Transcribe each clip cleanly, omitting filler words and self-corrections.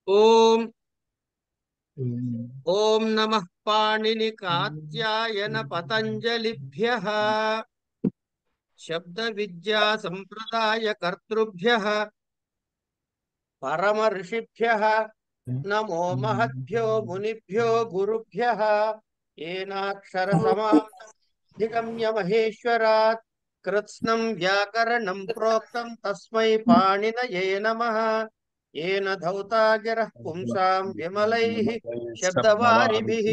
ఓం ఓం నమః పాణిని కాత్యాయన పతంజలిభ్యః శబ్ద విద్యా సంప్రదాయ కర్తృభ్యః పరమ ఋషిభ్యః నమో మహద్భ్యో మునిభ్యో గురుభ్యః ఏనాక్షర సమాధిగమ్య మహేశ్వరాత్ కృత్స్నం వ్యాకరణం ప్రోక్తం తస్మై పాణినయే నమః येन धौता गिरः पुंसां विमलैः शब्दवारिभिः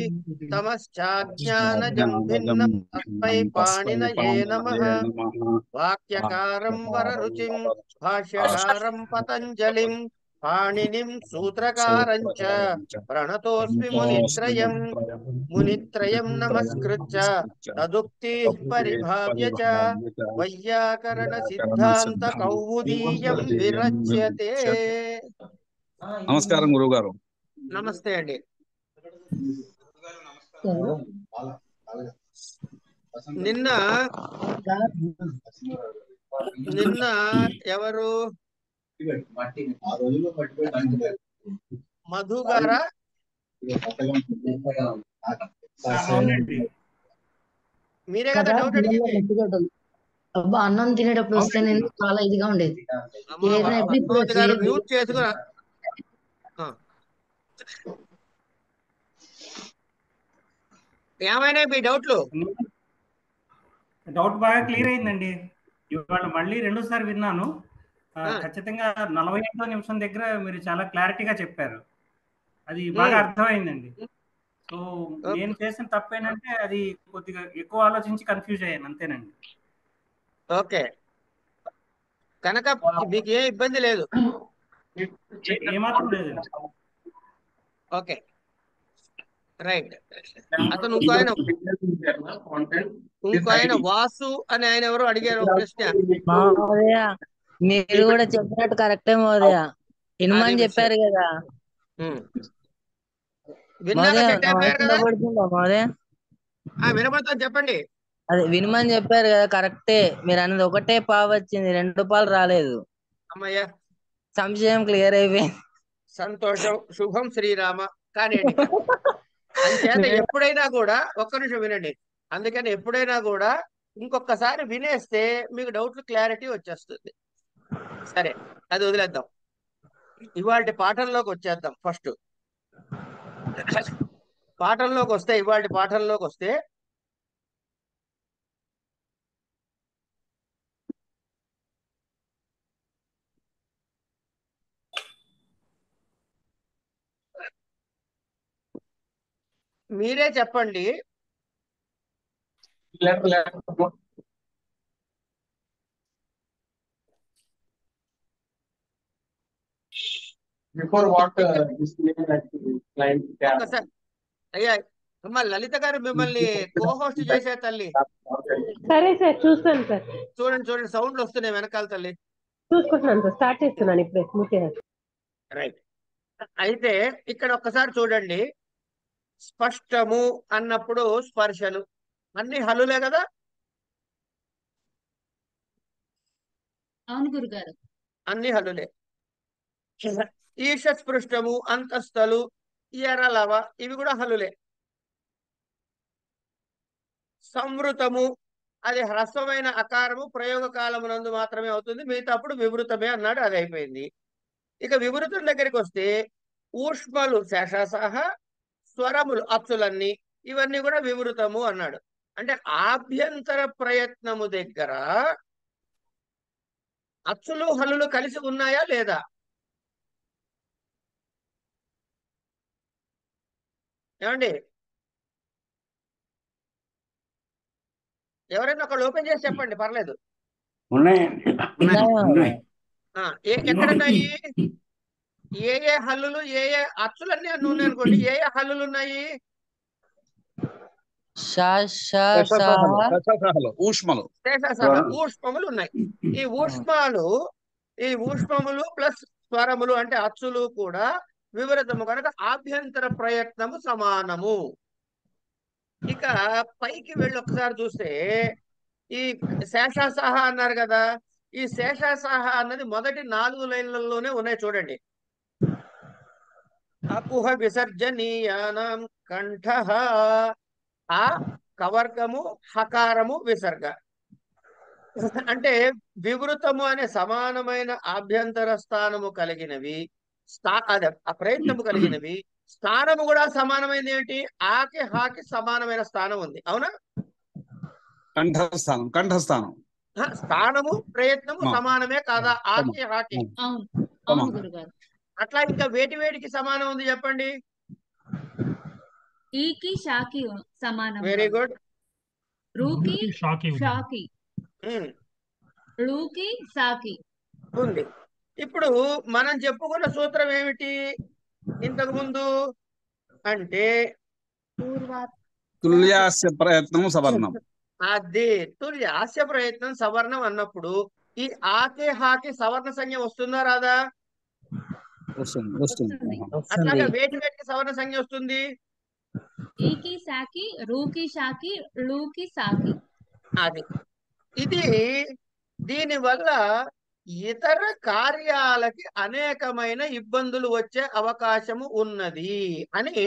तमश्चाज्ञानजं भिन्नं तस्मै पाणिनये नमः वाक्यकारं वररुचिं भाष्यकारं पतञ्जलिं पाणिनिं सूत्रकारं च प्रणतोऽस्मि मुनित्रयं नमस्कृत्य तदुक्तिः परिभाव्य च वैयाकरणसिद्धान्तकौमुदीयं विरच्यते। నమస్కారం గురువు గారు. నమస్తే అండి. నిన్న నిన్న ఎవరు మధు గారా? మీరే కదా డౌట్ అడిగింది. అబ్బా అన్నం తినేటప్పుడు వస్తే నేను చాలా ఇదిగా ఉండేది. మ్యూట్ చేసుకున్నా. ఏమైనా మీ డౌట్లు? డౌట్ బాగా క్లియర్ అయిందండి. ఇవాళ మళ్ళీ రెండోసారి విన్నాను. ఖచ్చితంగా 45వ నిమిషం దగ్గర మీరు చాలా క్లారిటీగా చెప్పారు. అది బాగా అర్థమైందండి. సో నేను చేసిన తప్పేనంటే అది కొద్దిగా ఎక్కువ ఆలోచించి కన్ఫ్యూజ్ అయ్యాను, అంతేనండి. ఓకే, కనుక మీకు ఏ ఇబ్బంది లేదు? ఏమాత్రం లేదండి. Okay, right. అతను ఇంకో ఆయన వాసు అని ఆయన ఎవరు అడిగారు ప్రశ్న. మీరు కూడా చెప్పినట్టు కరెక్టే మహోదయ, ఇనుమని చెప్పారు కదా. వినపడతా చెప్పండి. అదే వినుమని చెప్పారు కదా, కరెక్టే. మీరు అన్నది ఒకటే పావు వచ్చింది, 2 పాలు రాలేదు. అమ్మయ్య, సంశయం క్లియర్ అయిపోయింది. సంతోషం, శుభం శ్రీరామ. కానీ అంచేత ఎప్పుడైనా కూడా ఒక్క నిమిషం వినండి. అందుకని ఎప్పుడైనా కూడా ఇంకొకసారి వినేస్తే మీకు డౌట్లు క్లారిటీ వచ్చేస్తుంది. సరే, అది వదిలేద్దాం. ఇవాళ పాఠంలోకి వచ్చేద్దాం. ఫస్ట్ పాఠంలోకి వస్తే మీరే చెప్పండి. అయ్యా అమ్మా లలిత గారు మిమ్మల్ని కోహోస్ట్ చేసే తల్లి. సరే సార్, చూస్తాను సార్. చూడండి సౌండ్లు వస్తున్నాయి వెనకాల తల్లి. చూసుకుంటున్నాను సార్, స్టార్ట్ చేస్తున్నాను ఇప్పుడే. రైట్. అయితే ఇక్కడ ఒక్కసారి చూడండి. స్పష్టము అన్నప్పుడు స్పర్శలు అన్ని హల్లులే కదా. అవును గురుగారు, అన్ని హల్లులే. ఈషస్పృష్టము, అంతస్థలు, ఎరలవ ఇవి కూడా హల్లులే. సంవృతము అది హ్రస్వమైన అకారము, ప్రయోగ కాలమునందు మాత్రమే అవుతుంది, మిగతాప్పుడు వివృతమే అన్నాడు, అది అయిపోయింది. ఇక వివృతం దగ్గరికి వస్తే ఊష్మలు శేషసహ, స్వరములు అచ్చులన్నీ ఇవన్నీ కూడా వివృతము అన్నాడు. అంటే ఆభ్యంతర ప్రయత్నము దగ్గర అచ్చులు హల్లులు కలిసి ఉన్నాయా లేదా? ఏమండి, ఎవరైనా ఒకళ్ళు ఓపెన్ చేసి చెప్పండి, పర్లేదు. ఎక్కడున్నాయి? ఏ హల్లులు, ఏ అచ్చులన్నీ అన్నీ ఉన్నాయి అనుకోండి. ఏ హల్లులు ఉన్నాయి? ఊష్మములు ఉన్నాయి. ఈ ఊష్మములు ప్లస్ స్వరములు అంటే అచ్చులు కూడా వివృతము కనుక ఆభ్యంతర ప్రయత్నము సమానము. ఇక పైకి వెళ్ళి ఒకసారి చూస్తే ఈ శేషసహ అన్నారు కదా, ఈ శేషాసహ అన్నది మొదటి 4 లైన్లలోనే ఉన్నాయి చూడండి. అకుహ విసర్జనీయానాం కంఠః, ఆ కవర్గము హకారము విసర్గ. అంటే వివృతము అనే సమానమైన ఆభ్యంతర స్థానము కలిగినవి, అదే ఆ ప్రయత్నము కలిగినవి. స్థానము కూడా సమానమైనది ఏమిటి? ఆకి హాకి సమానమైన స్థానం ఉంది, అవునా? కంఠస్థానం స్థానము ప్రయత్నము సమానమే కాదా? ఆకి హాకి. అవును అవును గురుగారు. అట్లా ఇంకా వేటి వేటికి సమానం ఉంది చెప్పండి? ఈకి షాకి సమానం. Very good. రూకి షాకి, ళూకి సాకి ఉంది. ఇప్పుడు మనం చెప్పుకున్న సూత్రం ఏమిటి ఇంతకు ముందు అంటే? తుల్యాస్య ప్రయత్నం సవర్ణం. అది తుల్యాస్య ప్రయత్నం సవర్ణం అన్నప్పుడు ఈ ఆకి హాకి సవర్ణ సంజ్ఞ వస్తుందా రాదా? వస్తుంది. అట్లాగా వేటి వేటికి సవర్ణ సంజ్ఞ వస్తుంది? ఈకి సాకి, రూకి షాకి, ళూకి సాకి. అది ఇది దీనివల్ల ఇతర కార్యాలకి అనేకమైన ఇబ్బందులు వచ్చే అవకాశము ఉన్నది అని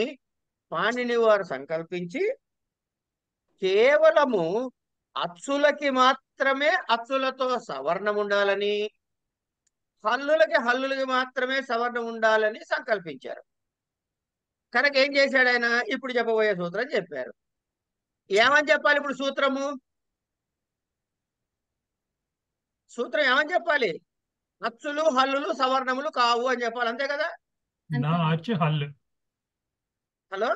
పాణిని వారు సంకల్పించి కేవలము అచ్చులకి మాత్రమే అచ్చులతో సవర్ణం ఉండాలని, హల్లులకి మాత్రమే సవర్ణం ఉండాలని సంకల్పించారు. కనుక ఏం చేశాడు ఆయన? ఇప్పుడు చెప్పబోయే సూత్రం చెప్పారు. ఏమని చెప్పాలి ఇప్పుడు సూత్రము? సూత్రం ఏమని చెప్పాలి? అచ్చులు హల్లులు సవర్ణములు కావు అని చెప్పాలి, అంతే కదా? హలో,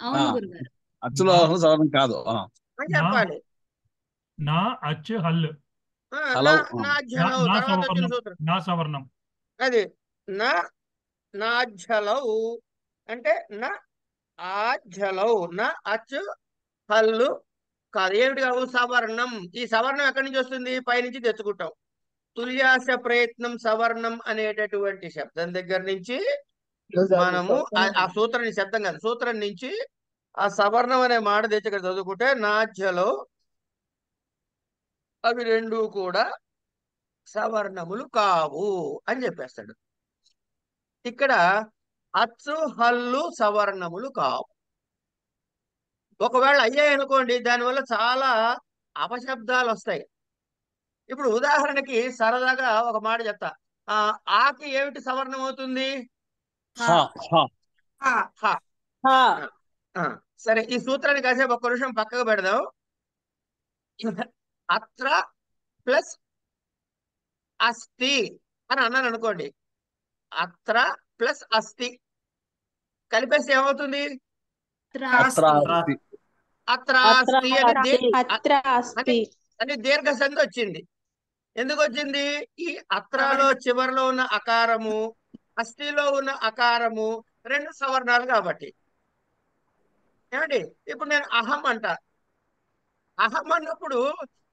అవును గురుగారు. అచ్చులో సవర్ణం కాదు అని చెప్పాలి. నా అచ్చు హల్లు నా ఝలౌ తర్వాత వచ్చిన సూత్రం నా సవర్ణం. అది నాఝలౌ అంటే నా ఆఝలౌ, నా అచ్చు హల్లు కాదు. ఏమిటి కావు? సవర్ణం. ఈ సవర్ణం ఎక్కడి నుంచి వస్తుంది? పైనుంచి తెచ్చుకుంటాం. తుల్యాస ప్రయత్నం సవర్ణం అనేటటువంటి శబ్దం దగ్గర నుంచి మనము ఆ సూత్రాన్ని, శబ్దం కాదు సూత్రం నుంచి ఆ సవర్ణం అనే మాట తెచ్చి ఇక్కడ చదువుకుంటే నాధ్యలో అవి రెండు కూడా సవర్ణములు కావు అని చెప్పేస్తాడు. ఇక్కడ అచ్చు హల్లు సవర్ణములు కావు. ఒకవేళ అయ్యాయి అనుకోండి, దానివల్ల చాలా అపశబ్దాలు వస్తాయి. ఇప్పుడు ఉదాహరణకి సరదాగా ఒక మాట చెప్తా. ఆకి ఏమిటి సవర్ణం అవుతుంది? సరే, ఈ సూత్రాన్ని కాసేపు ఒక్క నిమిషం పక్కకు పెడదాం. అత్ర ప్లస్ అస్తి అని అన్నాను అనుకోండి. అత్ర ప్లస్ అస్తి కలిపేస్తే ఏమవుతుంది? అత్రాస్తి అని దీర్ఘ సంధి వచ్చింది. ఎందుకు వచ్చింది? ఈ అత్రలో చివరిలో ఉన్న అకారము, అస్థిలో ఉన్న అకారము రెండు సవర్ణాలు కాబట్టి. ఏమండి, ఇప్పుడు నేను అహం అంట. అహం అన్నప్పుడు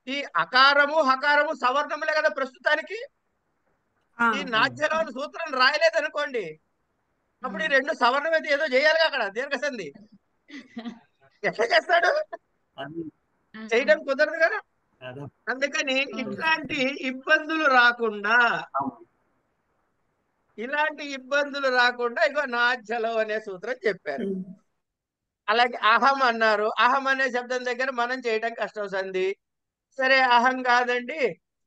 ఈ అకారము హకారము సవర్ణములే కదా ప్రస్తుతానికి. ఈ నాధ్యలోని సూత్రం రాయలేదు అనుకోండి, అప్పుడు ఈ రెండు సవర్ణం అయితే ఏదో చేయాలిగా అక్కడ దీర్ఘసంధి. ఎట్లా చేస్తాడు? చేయడం కుదరదు కదా. అందుకని ఇట్లాంటి ఇబ్బందులు రాకుండా ఇగో నాధ్యలో అనే సూత్రం చెప్పారు. అలాగే అహం అన్నారు. అహం అనే శబ్దం దగ్గర మనం చేయడం కష్టం సంధి. సరే, అహం కాదండి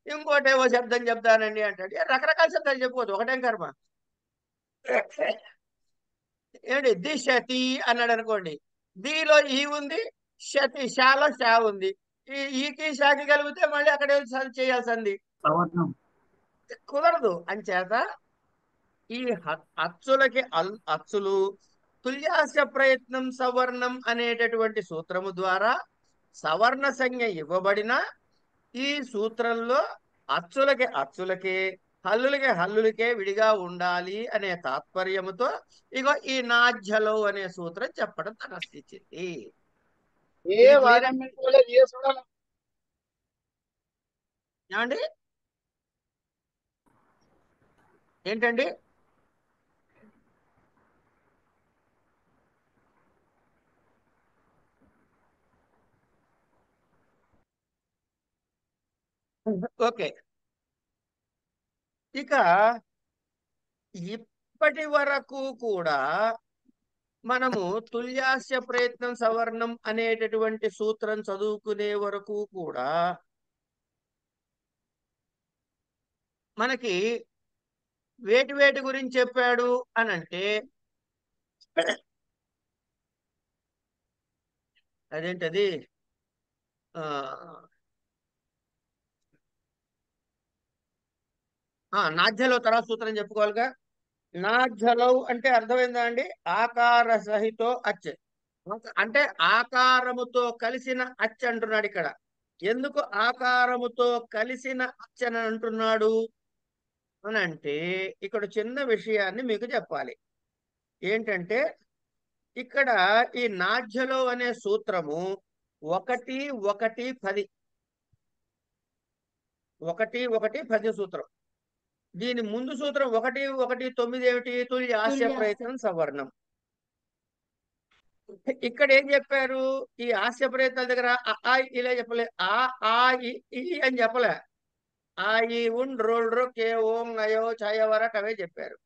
ఇంకోటేవో శబ్దం చెప్తానండి అంటాడు. రకరకాల శబ్దాలు చెప్పుకోవచ్చు, ఒకటేం కర్మ. ఏమిటి? దిశతి అన్నాడు అనుకోండి, దీలో ఈ ఉంది, శతి షాలో షా ఉంది. ఈకి షాకి కలిపితే మళ్ళీ అక్కడ చేయాల్సింది కుదరదు. అంచేత ఈ అచ్చులకి అచ్చులు తుల్యాస ప్రయత్నం సవర్ణం అనేటటువంటి సూత్రము ద్వారా సవర్ణ సంజ్ఞ ఇవ్వబడిన ఈ సూత్రంలో అచ్చులకే హల్లులకే విడిగా ఉండాలి అనే తాత్పర్యముతో ఇగో ఈ నాధ్యలో అనే సూత్రం చెప్పడం తనస్థించింది. ఏమండి? ఏంటండి? ఓకే. ఇక ఇప్పటి వరకు కూడా మనము తుల్యాస్య ప్రయత్నం సవర్ణం అనేటటువంటి సూత్రం చదువుకునే వరకు కూడా మనకి వేటి గురించి చెప్పాడు అని అంటే, అదేంటది నాధ్యలో తర్వాత సూత్రం చెప్పుకోవాలిగా. నాధ్యలౌ అంటే అర్థమైందా అండి? ఆకార సహితో అచ్ అంటే ఆకారముతో కలిసిన అచ్ అంటున్నాడు ఇక్కడ. ఎందుకు ఆకారముతో కలిసిన అచ్ అని అంటున్నాడు అని అంటే, ఇక్కడ చిన్న విషయాన్ని మీకు చెప్పాలి. ఏంటంటే ఇక్కడ ఈ నాధ్యలో అనే సూత్రము 1 1 10 1 1 10 సూత్రం. దీని ముందు సూత్రం 1 1 9 ఏమిటి? తుల్యాస్య ప్రయత్నం సవర్ణం. ఇక్కడ ఏం చెప్పారు? ఈ హాస్య ప్రయత్నాల దగ్గర ఇలా చెప్పలే, ఆ ఈ అని చెప్పలే. ఆ ఈ ఉన్ రోల్ రో కే ఓం అయో ఛాయవరక్ అవే చెప్పారు.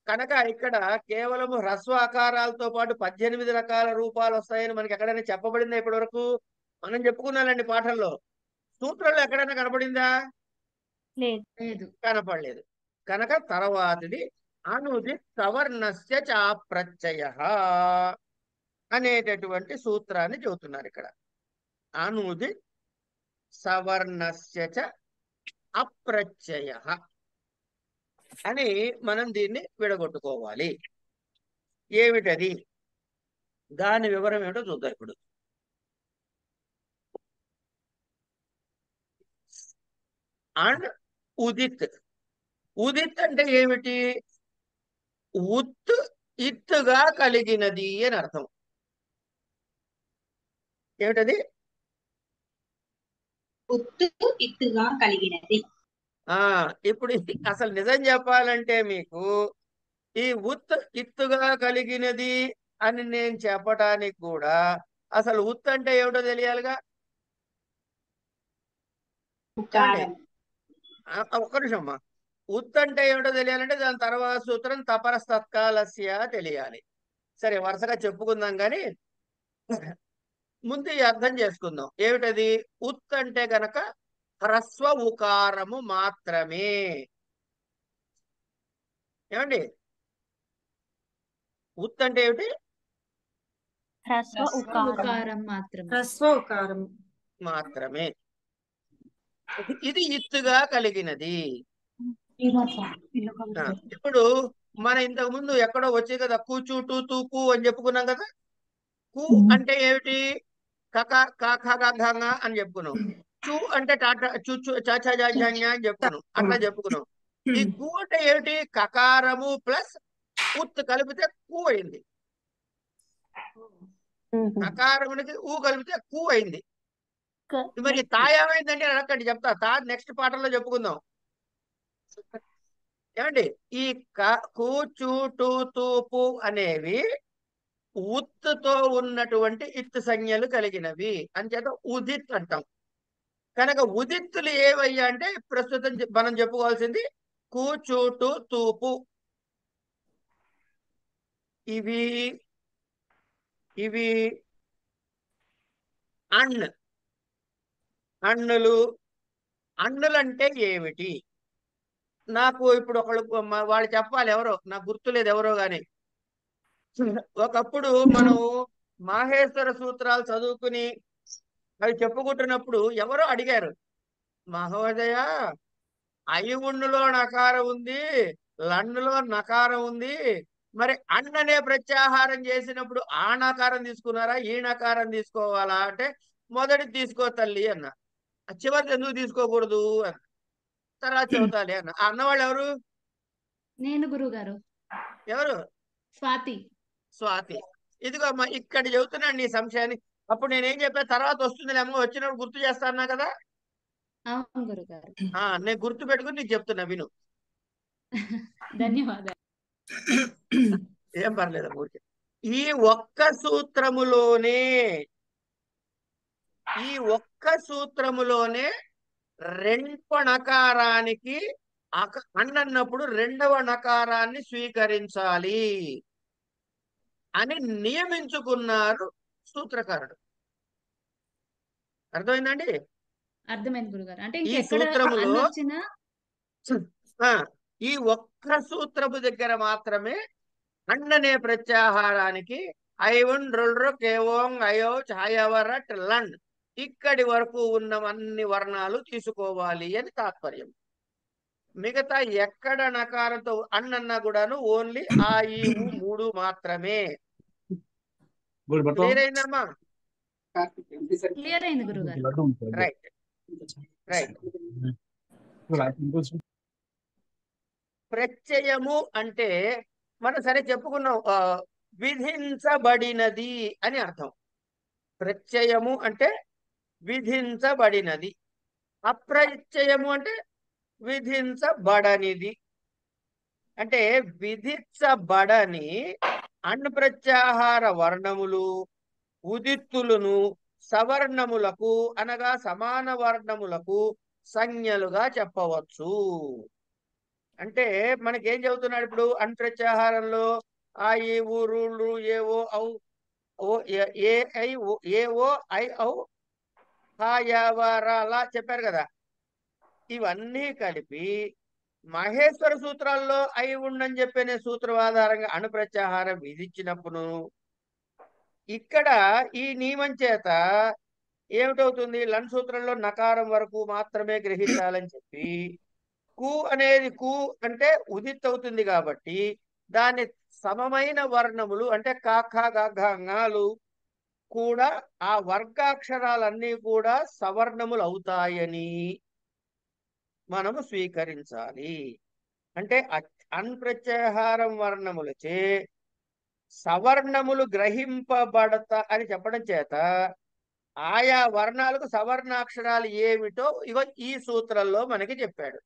కనుక ఇక్కడ కేవలము హ్రస్వ ఆకారాలతో పాటు 18 రకాల రూపాలు వస్తాయని మనకి ఎక్కడైనా చెప్పబడిందా? ఇప్పటి వరకు మనం చెప్పుకున్నానండి పాఠంలో. సూత్రంలో ఎక్కడైనా కనపడిందా? లేదు. కనపడలేదు. కనుక తర్వాతది అనుది సవర్ణస్య చ ప్రత్యయః అనేటటువంటి సూత్రాన్ని చెబుతున్నారు ఇక్కడ. అనుది సవర్ణస్య చ అప్రత్యయః అని మనం దీన్ని విడగొట్టుకోవాలి. ఏమిటది? దాని వివరం ఏమిటో చూద్దాం ఇప్పుడు. అండ్ ఉదిత్. ఉదిత్ అంటే ఏమిటి? ఉత్ ఇత్తుగా కలిగినది అని అర్థం. ఏమిటది? ఉత్తు ఇత్తుగా కలిగినది. ఇప్పుడు అసలు నిజం చెప్పాలంటే మీకు ఈ ఉత్ ఇత్తుగా కలిగినది అని నేను చెప్పటానికి కూడా అసలు ఉత్ అంటే ఏమిటో తెలియాలిగా. ఒక్క నిమిషం అమ్మా. ఉత్ అంటే ఏమిటో తెలియాలంటే దాని తర్వాత సూత్రం తపరస్తత్కాలస్య తెలియాలి. సరే, వరుసగా చెప్పుకుందాం కానీ ముందు ఈ అర్థం చేసుకుందాం. ఏమిటది? ఉత్ అంటే గనక హ్రస్వ ఉకారము మాత్రమే. ఏమండి? ఉత్ అంటే ఏమిటి? హ్రస్వ ఉకారం మాత్రమే. ఇది ఇత్తుగా కలిగినది. ఇప్పుడు మన ఇంతకు ముందు ఎక్కడో వచ్చే కదా కూచూటు తూకు అని చెప్పుకున్నాం కదా. కు అంటే ఏమిటి? కక కాఖగా అని చెప్పుకున్నాం. చూ అంటే టాటా చుచ్చు చాచాజాజాన్య అని చెప్పుకున్నాం. అట్లా చెప్పుకున్నాం. ఈ కు అంటే ఏమిటి? కకారము ప్లస్ ఉత్ కలిపితే కు అయింది. కకారమునికి ఊ కలిపితే కు అయింది. మరి తా ఏమైందంటే అడగండి, చెప్తా. తా నెక్స్ట్ పాఠంలో చెప్పుకుందాం. ఏమండి? ఈ కూచు టూ తూపు అనేవి ఉత్తుతో ఉన్నటువంటి ఇత్తు సంజ్ఞలు కలిగినవి అంచేత ఉదిత్ అంటాం. కనుక ఉదిత్తులు ఏవయ్యా అంటే ప్రస్తుతం మనం చెప్పుకోవాల్సింది కూచూటు తూపు. ఇవి ఇవి అన్నులు. అన్నులంటే ఏమిటి? నాకు ఇప్పుడు ఒకళ్ళు వాళ్ళు చెప్పాలి. ఎవరో నాకు గుర్తులేదు, ఎవరో గాని. ఒకప్పుడు మనం మాహేశ్వర సూత్రాలు చదువుకుని అవి చెప్పుకుంటున్నప్పుడు ఎవరో అడిగారు, మహోదయ అయువుణ్ణులో నకారం ఉంది, లన్నులో నకారం ఉంది, మరి అన్ననే ప్రత్యాహారం చేసినప్పుడు ఆ నకారం తీసుకున్నారా ఈ నకారం తీసుకోవాలా అంటే మొదటి తీసుకో తల్లి అన్న. చివరికి ఎందుకు తీసుకోకూడదు అన్న. తర్వాత చెబుతాలి అన్న. ఆ అన్నవాళ్ళు ఎవరు? నేను గురుగారు. ఎవరు? స్వాతి. ఇదిగో అమ్మా ఇక్కడ చెబుతున్నాను నీ సంశయాన్ని. అప్పుడు నేనేం చెప్పా, తర్వాత వస్తుందిలేమో, వచ్చినప్పుడు గుర్తు చేస్తానా కదా. అవును గురుగారు. నేను గుర్తు పెట్టుకుని నీకు చెప్తున్నా, విను. ధన్యవాదాలు. ఏం పర్లేదు ఊరికే. ఈ ఒక్క సూత్రములోనే ఒక్క సూత్రములోనే రెండవ నకారానికి అన్నప్పుడు రెండవ నకారాన్ని స్వీకరించాలి అని నియమించుకున్నారు సూత్రకారుడు. అర్థమైందండి? అర్థమైంది గురుగారు. అంటే ఈ ఇంకెక్కడ సూత్రములో అన్నొచ్చినా ఈ ఒక్క సూత్రము దగ్గర మాత్రమే అన్ననే ప్రత్యాహారానికి ఐవన్ రుల్రు కేవోంగ్ అయో ఛాయవరట్ లండ్ ఇక్కడి వరకు ఉన్న అన్ని వర్ణాలు తీసుకోవాలి అని తాత్పర్యం. మిగతా ఎక్కడ నకారంతో అన్నన్నా కూడాను ఓన్లీ ఆ ఈ ఊ మూడు మాత్రమే. క్లియర్ అయిందమ్మా? క్లియర్ అయింది గురుగారు. Right right. ప్రత్యయము అంటే మనం సరే చెప్పుకున్నాం, విధించబడినది అని అర్థం. ప్రత్యయము అంటే విధించబడినది, అప్రత్యయము అంటే విధించబడనిది. అంటే విధించబడని అణ్ప్రత్యాహార వర్ణములు ఉదిత్తులను సవర్ణములకు అనగా సమాన వర్ణములకు సంజ్ఞలుగా చెప్పవచ్చు. అంటే మనకేం చెబుతున్నాడు ఇప్పుడు? అణ్ప్రత్యాహారంలో ఆ ఈ ఊరు ఏవో ఔ ఓ ఏ ఐ ఏవో ఐ ఔ అలా చెప్పారు కదా. ఇవన్నీ కలిపి మహేశ్వర సూత్రాల్లో అయి ఉండని చెప్పిన సూత్రం ఆధారంగా అణుప్రత్యాహారం విధించినప్పుడు ఇక్కడ ఈ నియమం చేత ఏమిటవుతుంది? లం సూత్రంలో నకారం వరకు మాత్రమే గ్రహించాలని చెప్పి కు అనేది కు అంటే ఉదిత్ అవుతుంది కాబట్టి దాని సమమైన వర్ణములు అంటే కాఖ గఘాలు కూడా ఆ వర్గాక్షరాలన్నీ కూడా సవర్ణములు అవుతాయని మనము స్వీకరించాలి. అంటే అన్ప్రత్యాహారం వర్ణములచే సవర్ణములు గ్రహింపబడతా అని చెప్పడం చేత ఆయా వర్ణాలకు సవర్ణాక్షరాలు ఏమిటో ఇగో ఈ సూత్రంలో మనకి చెప్పాడు.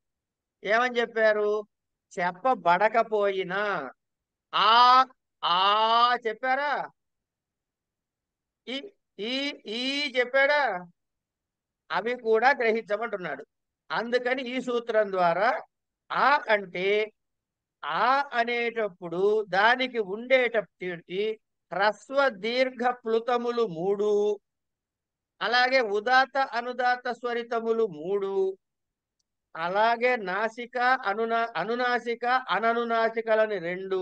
ఏమని చెప్పారు? చెప్పబడకపోయినా ఆ ఆ చెప్పారా? ఈ ఈ ఈ చెప్పాడా? అవి కూడా గ్రహించమంటున్నాడు. అందుకని ఈ సూత్రం ద్వారా ఆ అంటే ఆ అనేటప్పుడు దానికి ఉండేటప్పటి హ్రస్వ దీర్ఘ ప్లుతములు 3, అలాగే ఉదాత అనుదాత స్వరితములు 3, అలాగే నాసిక అనునాసిక అననునాసికలని 2,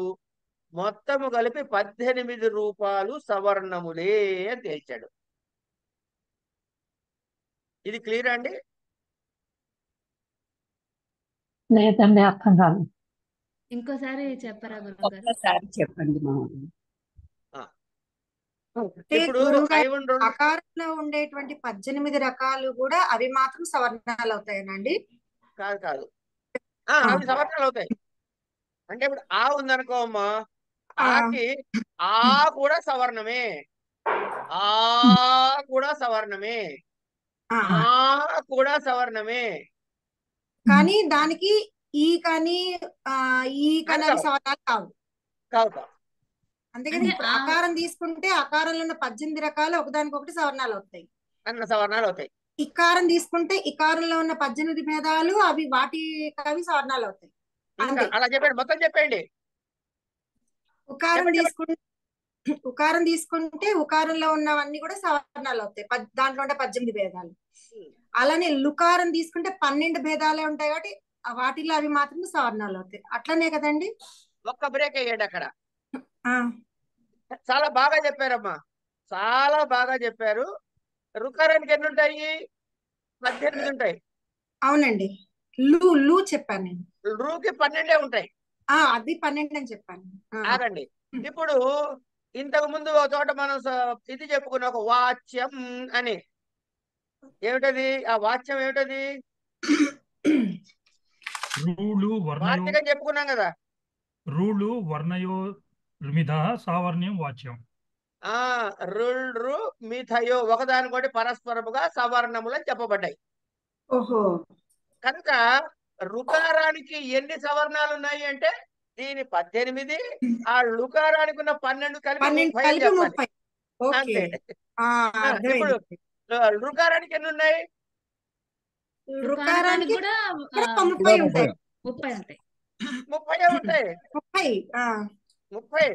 మొత్తము కలిపి 18 రూపాలు సవర్ణములే అని తేల్చాడు. ఇది క్లియర్ అండి? లేదండి, అర్థం కాదు. ఇంకోసారి చెప్పరా గురుగారు? ఒక్కసారి చెప్పండి మా ఇప్పుడు ఆకారంలో ఉండేటువంటి 18 రకాలు కూడా అవి మాత్రం సవర్ణాలు అవుతాయనండి? కాదు కాదు, అవి సవర్ణాలు అవుతాయి. అంటే ఇప్పుడు ఆ ఉందనుకో అమ్మా, ఆకి ఆ కూడా సవర్ణమే, ఆ కూడా సవర్ణమే, ఆ కూడా సవర్ణమే. కానీ దానికి ఈ కానీ ఈ కానీ అవి సవర్ణాలు కావు. కావు. అందుకని ఇప్పుడు ఆకారం తీసుకుంటే ఆకారంలో ఉన్న 18 రకాలు ఒకదానికొకటి సవర్ణాలు అవుతాయి. అన్న సవర్ణాలు అవుతాయి. ఇకారం తీసుకుంటే ఇకారంలో ఉన్న 18 భేదాలు అవి వాటి అవి సవర్ణాలు అవుతాయి. అలా చెప్పండి, మొత్తం చెప్పండి. ఉకారం తీసుకుంటే ఉకారంలో ఉన్నవన్నీ కూడా సవర్ణాలు అవుతాయి. దాంట్లో ఉంటే 18 భేదాలు. అలానే లుకారం తీసుకుంటే 12 భేదాలే ఉంటాయి కాబట్టి వాటిలో అవి మాత్రం సవర్ణాలు అవుతాయి. అట్లనే కదండి? ఒక్క బ్రేక్ అయ్యాడు అక్కడ. చాలా బాగా చెప్పారమ్మా, చాలా బాగా చెప్పారు. రుకారానికి ఎన్ని ఉంటాయి? 18 ఉంటాయి. అవునండి, లు చెప్పాను నేను. రూకి 12 ఉంటాయి. అది 12 అని చెప్పాను. ఆగండి. ఇప్పుడు ఇంతకు ముందు ఒక చోట మనం ఇది చెప్పుకున్న ఒక వాచ్యం అని, ఏమిటది? ఆ వాచ్యం ఏమిటది? వార్తికం చెప్పుకున్నాం కదా. రూలు వర్ణయో మిధ సావర్ణ్యం వాచ్యం. రుల్ మిథయో ఒకదానికొకటి పరస్పరముగా సవర్ణములు అని చెప్పబడ్డాయి. ఓహో. కనుక రుకారానికి ఎన్ని సవర్ణాలు ఉన్నాయి అంటే దీని 18, ఆ లుకారానికి ఉన్న 12 కలిపి 30 అని చెప్పాలి. అంతే. ఇప్పుడు రుకారానికి ఎన్ని ఉన్నాయి? రుకారానికి కూడా కూడా 30 ఉంటాయి. 30 ఉంటాయి. 30 ఉంటాయి. 30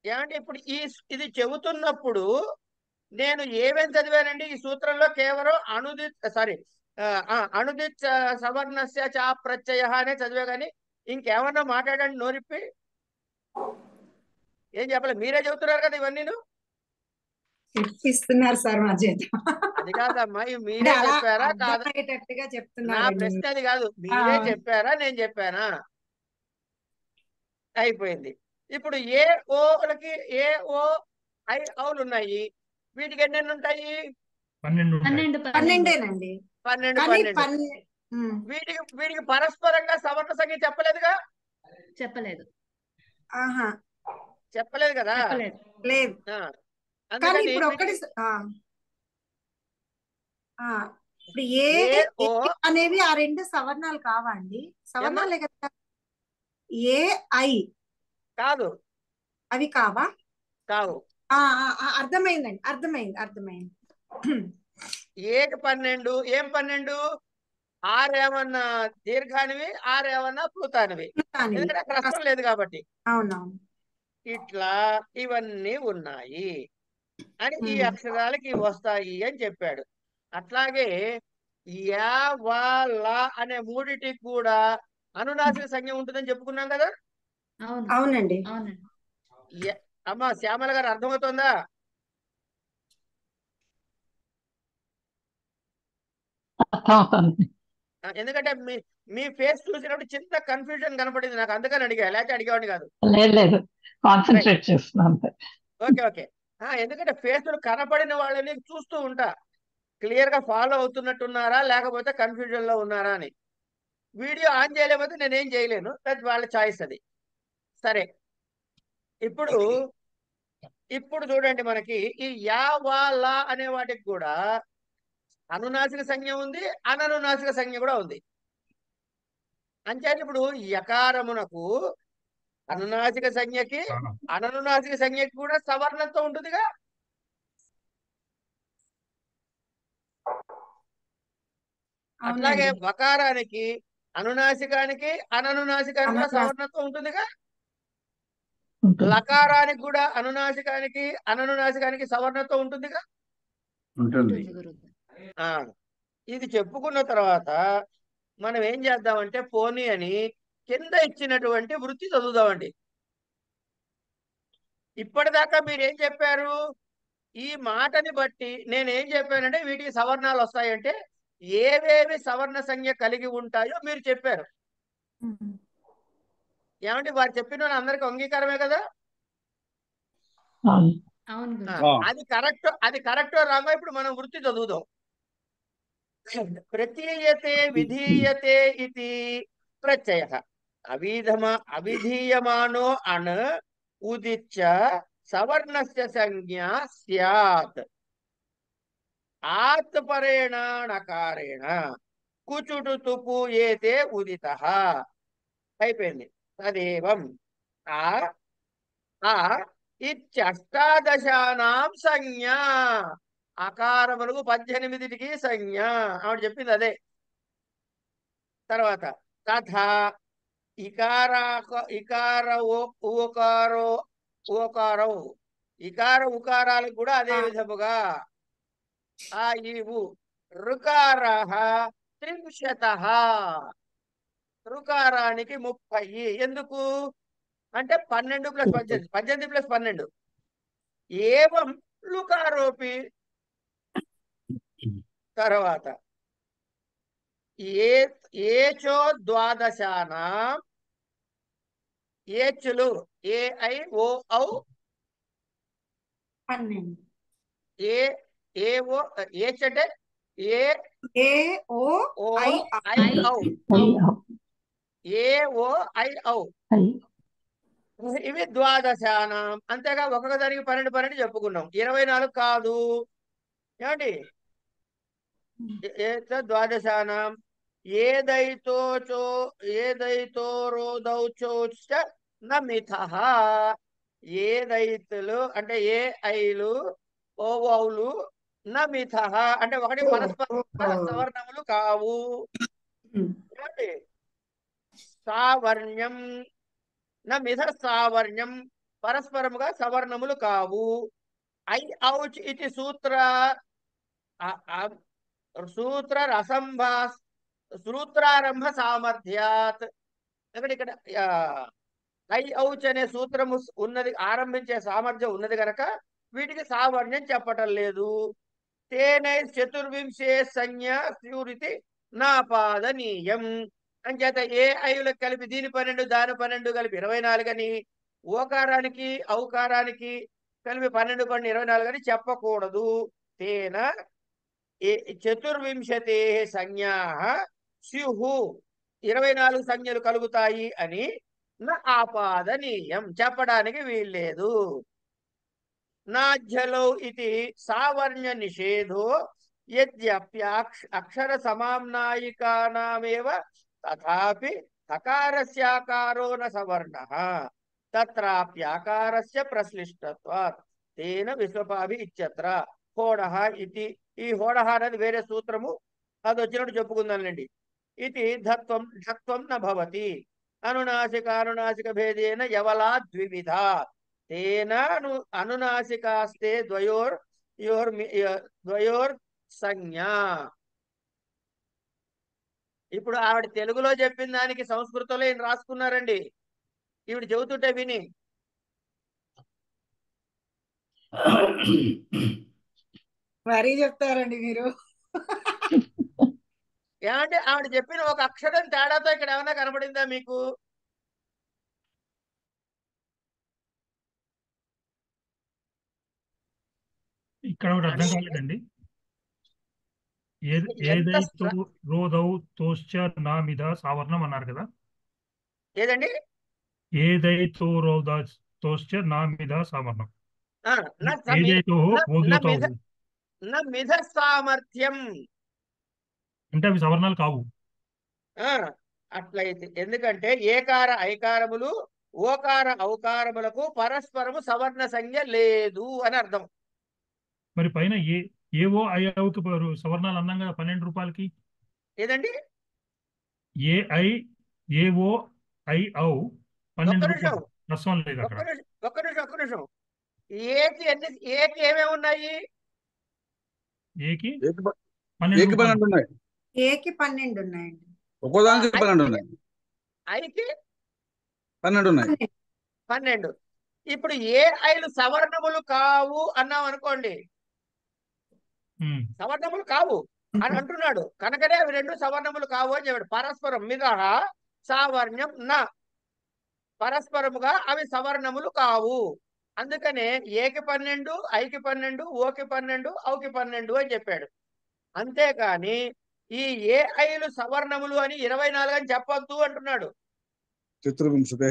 ఏమంటే ఇప్పుడు ఇది చెబుతున్నప్పుడు నేను ఏమేమి చదివానండి ఈ సూత్రంలో? కేవలం అణుదిత్ సవర్ణస్య చ ప్రత్యయ అనే చదివా, కానీ ఇంకేమన్నా మాట్లాడండి నోరిప్పి. ఏం చెప్పలేదు, మీరే చెబుతున్నారు కదా ఇవన్నీ. ఇస్తున్నారు సార్ మా చేత. అది కాదమ్మా, ఇవి మీరే చెప్పారా కాదు? అర్థమయ్యేటట్టుగా నా చెప్తున్నారు. ప్రశ్న అది కాదు, మీరే చెప్పారా నేను చెప్పానా? అయిపోయింది. ఇప్పుడు ఏ ఓలకి ఏ ఓ ఐ ఔలు ఉన్నాయి. వీటికి ఎన్ని ఉంటాయి? 12 12. వీటికి పరస్పరంగా సవర్ణ సంఖ్య చెప్పలేదుగా? చెప్పలేదు. చెప్పలేదు కదా? లేదు. కానీ అందుకని ఇప్పుడు ఒక్కటి ఇప్పుడు ఏ అనేవి ఆ రెండు సవర్ణాలు కావా అండి? సవర్ణాలే కదా. ఏ ఐ కాదు, అవి కావా? కావు. అర్థమైందండి, అర్థమైంది. ఏకి 12. ఏం 12? 6 ఏమన్నా దీర్ఘానివి, 6 ఏమన్నా ప్లూతానివి. ఎందుకంటే అక్కడ అర్థం లేదు కాబట్టి. అవునవును. ఇట్లా ఇవన్నీ ఉన్నాయి అని ఈ అక్షరాలకి వస్తాయి అని చెప్పాడు. అట్లాగే యా వా లా అనే మూడిటికి కూడా అనునాసిక సంజ్ఞ ఉంటుందని చెప్పుకున్నాం కదా. అవునండి. అమ్మా శ్యామల గారు అర్థమవుతుందా? ఎందుకంటే మీ ఫేస్ చూసినప్పుడు చిన్న కన్ఫ్యూజన్ కనపడింది నాకు, అందుకని అడిగా, లేకపోతే అడిగేవాడిని కాదు. లేదు, కాన్సన్ట్రేట్ చేస్తున్నాను. ఓకే. ఎందుకంటే ఫేసులు కనపడిన వాళ్ళని చూస్తూ ఉంటా, క్లియర్ గా ఫాలో అవుతున్నట్టున్నారా లేకపోతే కన్ఫ్యూజన్ లో ఉన్నారా అని. వీడియో ఆన్ చేయలేకపోతే నేనేం చేయలేను, అది వాళ్ళ చాయిస్ అది. సరే, ఇప్పుడు చూడండి, మనకి ఈ యా వా లా అనే వాటికి కూడా అనునాసిక సంజ్ఞ ఉంది, అననునాసిక సంజ్ఞ కూడా ఉంది. అంచేది ఇప్పుడు యకారమునకు అనునాసిక సంజ్ఞకి అననునాసిక సంజ్ఞకి కూడా సవర్ణంతో ఉంటుందిగా. అట్లాగే వకారానికి అనునాసికానికి అననునాసికానికి కూడా సవర్ణత్వం ఉంటుందిగా. లకారానికి కూడా అనునాసికానికి అననునాసికానికి సవర్ణత్వం ఉంటుందిగా. ఇది చెప్పుకున్న తర్వాత మనం ఏం చేద్దామంటే పోనీ అని కింద ఇచ్చినటువంటి వృత్తి చదువుదామండి. ఇప్పటిదాకా మీరేం చెప్పారు? ఈ మాటని బట్టి నేనేం చెప్పానంటే వీటికి సవర్ణాలు వస్తాయంటే ఏవేవి సవర్ణ సంజ్ఞ కలిగి ఉంటాయో మీరు చెప్పారు. ఏమంటే వారు చెప్పిన అందరికి అంగీకారమే కదా? అది కరెక్ట్ రాగా ఇప్పుడు మనం వృత్తి చదువుదాం. ప్రతీయతే విధీయతే ఇది ప్రత్యయ అవిధీయమానో అన్ ఉదిత్య సవర్ణస్య సంజ్ఞ స్యాత్ ఆత్పరేణ నకారేణ కుచుటు తుపు ఏతే ఉదితః. అయిపోయింది. తదేవం ఇత్యష్టాదశానాం సంజ్ఞ. అకారములకు 18కి సంజ్ఞ ఆవిడ చెప్పింది అదే. తర్వాత తథా ఇకార ఉకారాలకు కూడా అదే విధముగా ఆ ఈవు రుకార 30. రుకారానికి 30. ఎందుకు అంటే 12 + 18, 18 + 12. ఏవం లుకారోపి. తర్వాత ఏచో ద్వాదశానాం. ఏచులు ఏఐ ఓ ఔ 12. ఏఓ ఏచ్ అంటే ఏ ఓ ఐ ఔ. ఏఓ ఐ ఔ ఇవి ద్వాదశానం. అంతేగా ఒక్కొక్క దానికి 12 చెప్పుకున్నాం. 24 కాదు. ఏమండి? ద్వాదశానం ఏదైతో రోదౌచోచ నమిథః. ఏదైతులు అంటే ఏ ఐలు ఓవౌలు నమిథ అంటే ఒకటి పరస్పర సవర్ణములు కావు. ఏమండి? సావర్ణ్యం నమిథ సావర్ణ్యం పరస్పరముగా సవర్ణములు కావు. ఐ ఔచ్ ఇది సూత్ర సూత్రారంభ సామర్థ్యాత్. ఇక్కడ ఐ ఔచ్ అనే సూత్రము ఉన్నది, ఆరంభించే సామర్థ్యం ఉన్నది కనుక వీటికి సావర్ణ్యం చెప్పటం లేదు. తేనై చతుర్వింశే సంజ్ఞ స్యూరితి నాపాదనీయం. అంచేత ఏ ఐలకు కలిపి దీని 12 దాని 12 కలిపి 24 అని, ఓకారానికి ఔకారానికి కలిపి 12 24 అని చెప్పకూడదు. తేన చతుర్వింశతే సంజ్ఞా స్యుః 24 సంజ్ఞలు కలుగుతాయి అని నా ఆపాదనీయం చెప్పడానికి వీల్లేదు. నాధ్యలో ఇది సావర్ణ్య నిషేధో యద్యప్యాక్షర సమామ్నాయికానామేవ తథాపి తకారస్యాకారో న సవర్ణః తత్రాప్యాకారస్య ప్రశ్లిష్టత్వాత్ తేన విశ్వపాభి ఇత్యత్ర. హోడః ఇది, ఈ హోడః అనేది వేరే సూత్రము, అది వచ్చినట్టు చెప్పుకుందాంలేండి. ఇది ధత్వం ఢత్వం న భవతి అనునాసికానునాసిక భేదేన యవలా ద్వివిధ తేన అనునాసికాస్తే ద్వయోర్ సంజ్ఞా. ఇప్పుడు ఆవిడ తెలుగులో చెప్పిన దానికి సంస్కృతంలో ఈయన రాసుకున్నారండి. ఈవిడ చెబుతుంటే విని మరీ చెప్తారండి మీరు. ఏమంటే ఆవిడ చెప్పిన ఒక అక్షరం తేడాతో ఇక్కడ ఏమైనా కనబడిందా మీకు? ఇక్కడ ఒకటి అర్థం కాలేదండి. ఎంత ఏదైతో రోదౌ తోశ్చ నా మీద సావర్ణం అన్నారు కదా. ఏదండి? ఏదైతో రోద తోశ్చ నా మీద సావర్ణం. నా ఏదైతో ఓదుతావు మిథ సామర్థ్యం అంటే అవి సవర్ణాలు కావు. అట్లయితే ఎందుకంటే ఏకార ఐకారములు ఓకార ఔకారములకు పరస్పరము సవర్ణ సంజ్ఞ లేదు అని అర్థం. మరి పైన ఏవో ఐకి సవర్ణాలు అన్నాం కదా 12 రూపాయలకి. ఏదండి? ఏఐ ఏవో ఐ ఔ 12 ఒక్క నిమిషం, రూపాయలు రసం లేదు అక్కడ. ఒక్క నిమిషం. ఏకి ఏమేమి ఉన్నాయి? ఏకి ఏకి 12 ఏకి రూపాయలు. 12 ఉన్నాయి. ఏకి 12 ఉన్నాయండి. ఒక్కోదానికి 12 ఉన్నాయి. ఐకి 12 ఉన్నాయి. 12. ఇప్పుడు ఏ ఐలు సవర్ణములు కావు అన్నాం అనుకోండి, సవర్ణములు కావు అని అంటున్నాడు కనుకనే అవి రెండు సవర్ణములు కావు అని చెప్పాడు. పరస్పరం మీద సావర్ణ్యం నా పరస్పరముగా అవి సవర్ణములు కావు. అందుకనే ఏకి 12 ఐకి 12 ఓకి 12 ఔకి 12 అని చెప్పాడు. అంతేకాని ఈ ఏ ఐలు సవర్ణములు అని 24 అని చెప్పొద్దు అంటున్నాడు. చతుర్వింశతే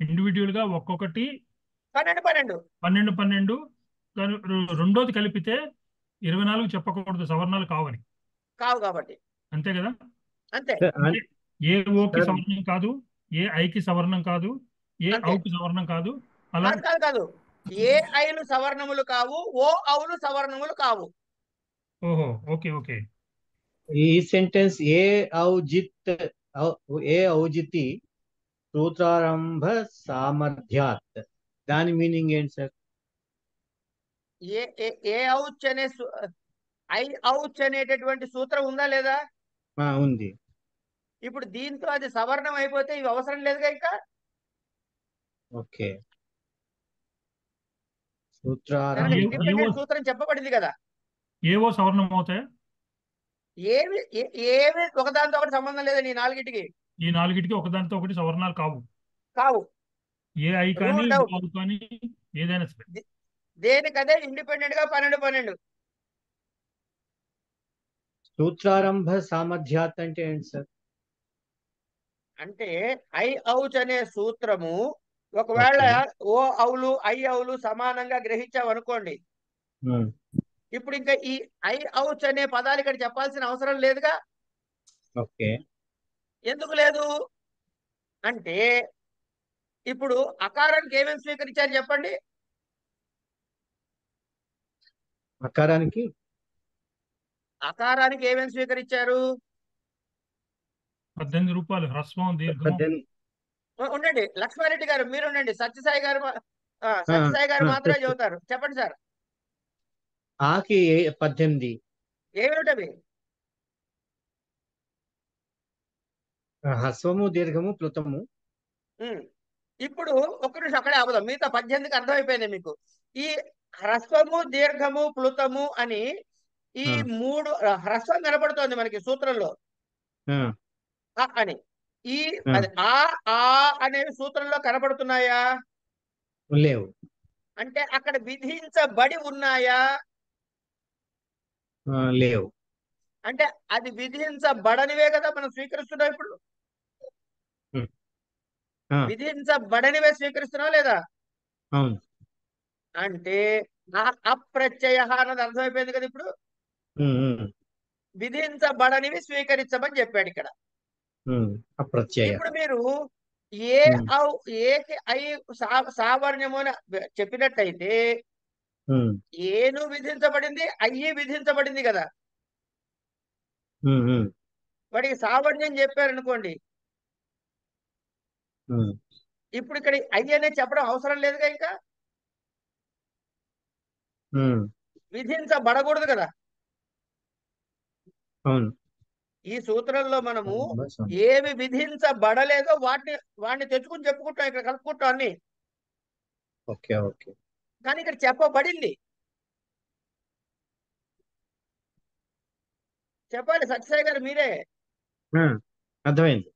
ఇండివిడ్యువల్ గా ఒక్కొక్కటి 12 12 రెండోది కలిపితే 24 చెప్పకూడదు, సవర్ణాలు కావని. కావు కాబట్టి అంతే కదా. అంతే. ఏ ఓకి సవర్ణం కాదు, ఏ ఐకి సవర్ణం కాదు, ఏ ఔకి సవర్ణం కాదు. అలా కాదు ఏ ఐలు సవర్ణములు కావు, ఓ ఔలు సవర్ణములు కావు. ఓహో, ఓకే ఓకే. ఈ సెంటెన్స్ ఏ ఔజితి సూత్రారంభ సామర్థ్యాత్, దాని మీనింగ్ ఏంటి సార్? ఏ ఔచ్ అనే ఐ ఔచ్ అనేటటువంటి సూత్రం ఉందా లేదా? ఉంది. ఇప్పుడు దీంతో అది సవర్ణం అయిపోతే ఇవి అవసరం లేదుగా ఇంకా. ఓకే. ఇండిపెండెంట్ సూత్రం చెప్పబడింది కదా. ఏవో సవర్ణం అవుతాయి. ఏవి ఒకదానితో ఒకటి సంబంధం లేదండి ఈ నాలుగిటికి. ఈ నాలుగిటికి ఒకదానితో ఒకటి సవర్ణాలు కావు. ఏ ఐ కానీ ఔ కానీ ఏదైనా సరే దేనికదే ఇండిపెండెంట్ గా 12 సూత్రారంభ సామర్థ్యాత్ అంటే ఏంటి సార్? అంటే ఐ ఔచ్ అనే సూత్రము ఒకవేళ ఓ ఔలు ఐ ఔలు సమానంగా గ్రహించామనుకోండి, ఇప్పుడు ఇంకా ఈ ఐ ఔచ్ అనే పదాలు ఇక్కడ చెప్పాల్సిన అవసరం లేదుగా. ఓకే. ఎందుకు లేదు అంటే ఇప్పుడు అకారానికి ఏమేమి స్వీకరించారు చెప్పండి. అకారానికి అకారానికి ఏమేమి స్వీకరించారు? 18 రూపాయలు హ్రస్వం దీర్ఘం. ఉండండి లక్ష్మారెడ్డి గారు, మీరు ఉండండి. సత్యసాయి గారు సత్యసాయి గారు మాత్రమే చెబుతారు. చెప్పండి సార్. ఆకి 18. ఏమిటవి? హ్రస్వము దీర్ఘము ప్లుతము. ఇప్పుడు ఒక్క నిమిషం అక్కడే ఆపుదాం. మిగతా 18కి అర్థమైపోయింది మీకు. ఈ హ్రస్వము దీర్ఘము ప్లుతము అని ఈ 3 హ్రస్వం కనపడుతోంది మనకి సూత్రంలో అని. ఈ అది ఆ అనేవి సూత్రంలో కనపడుతున్నాయా? లేవు. అంటే అక్కడ విధించబడి ఉన్నాయా? లేవు. అంటే అది విధించబడనివే కదా మనం స్వీకరిస్తున్నాం ఇప్పుడు. విధించబడనివే స్వీకరిస్తున్నాం లేదా? అవును. అంటే అప్రత్యయ అన్నది అర్థమైపోయింది కదా ఇప్పుడు. విధించబడనివి స్వీకరించమని చెప్పాడు ఇక్కడ. అప్రత్యయ. ఇప్పుడు మీరు ఏకి ఐ సావర్ణ్యము అని చెప్పినట్టయితే ఏను విధించబడింది, అయ్యి విధించబడింది కదా. వాడికి సావర్ణ్యం చెప్పారనుకోండి, ఇప్పుడు ఇక్కడ అయ్యి అనేది చెప్పడం అవసరం లేదుగా. ఇంకా విధించబడకూడదు కదా. అవును. ఈ సూత్రంలో మనము ఏవి విధించబడలేదో వాటిని తెచ్చుకుని చెప్పుకుంటాం, ఇక్కడ కలుపుకుంటాం అన్ని. Okay okay. కానీ ఇక్కడ చెప్పబడింది. చెప్పాలి సత్యసాయి గారు మీరే. అర్థమైంది.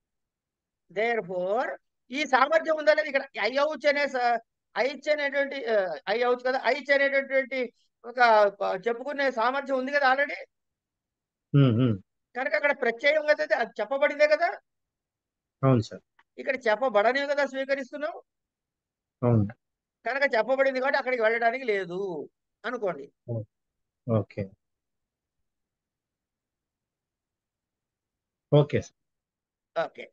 దేర్ ఫోర్ ఈ సామర్థ్యం ఉందా లేదు ఇక్కడ. ఐచ్ అనేటువంటి ఐచ్ కదా, ఐచ్ అనేటటువంటి ఒక చెప్పుకునే సామర్థ్యం ఉంది కదా ఆల్రెడీ. కనుక అక్కడ ప్రత్యయం కదా, అది చెప్పబడిందే కదా. అవును సార్. ఇక్కడ చెప్పబడనివి కదా స్వీకరిస్తున్నాం. అవును. కనుక చెప్పబడింది కాబట్టి అక్కడికి వెళ్ళడానికి లేదు అనుకోండి. Okay okay okay.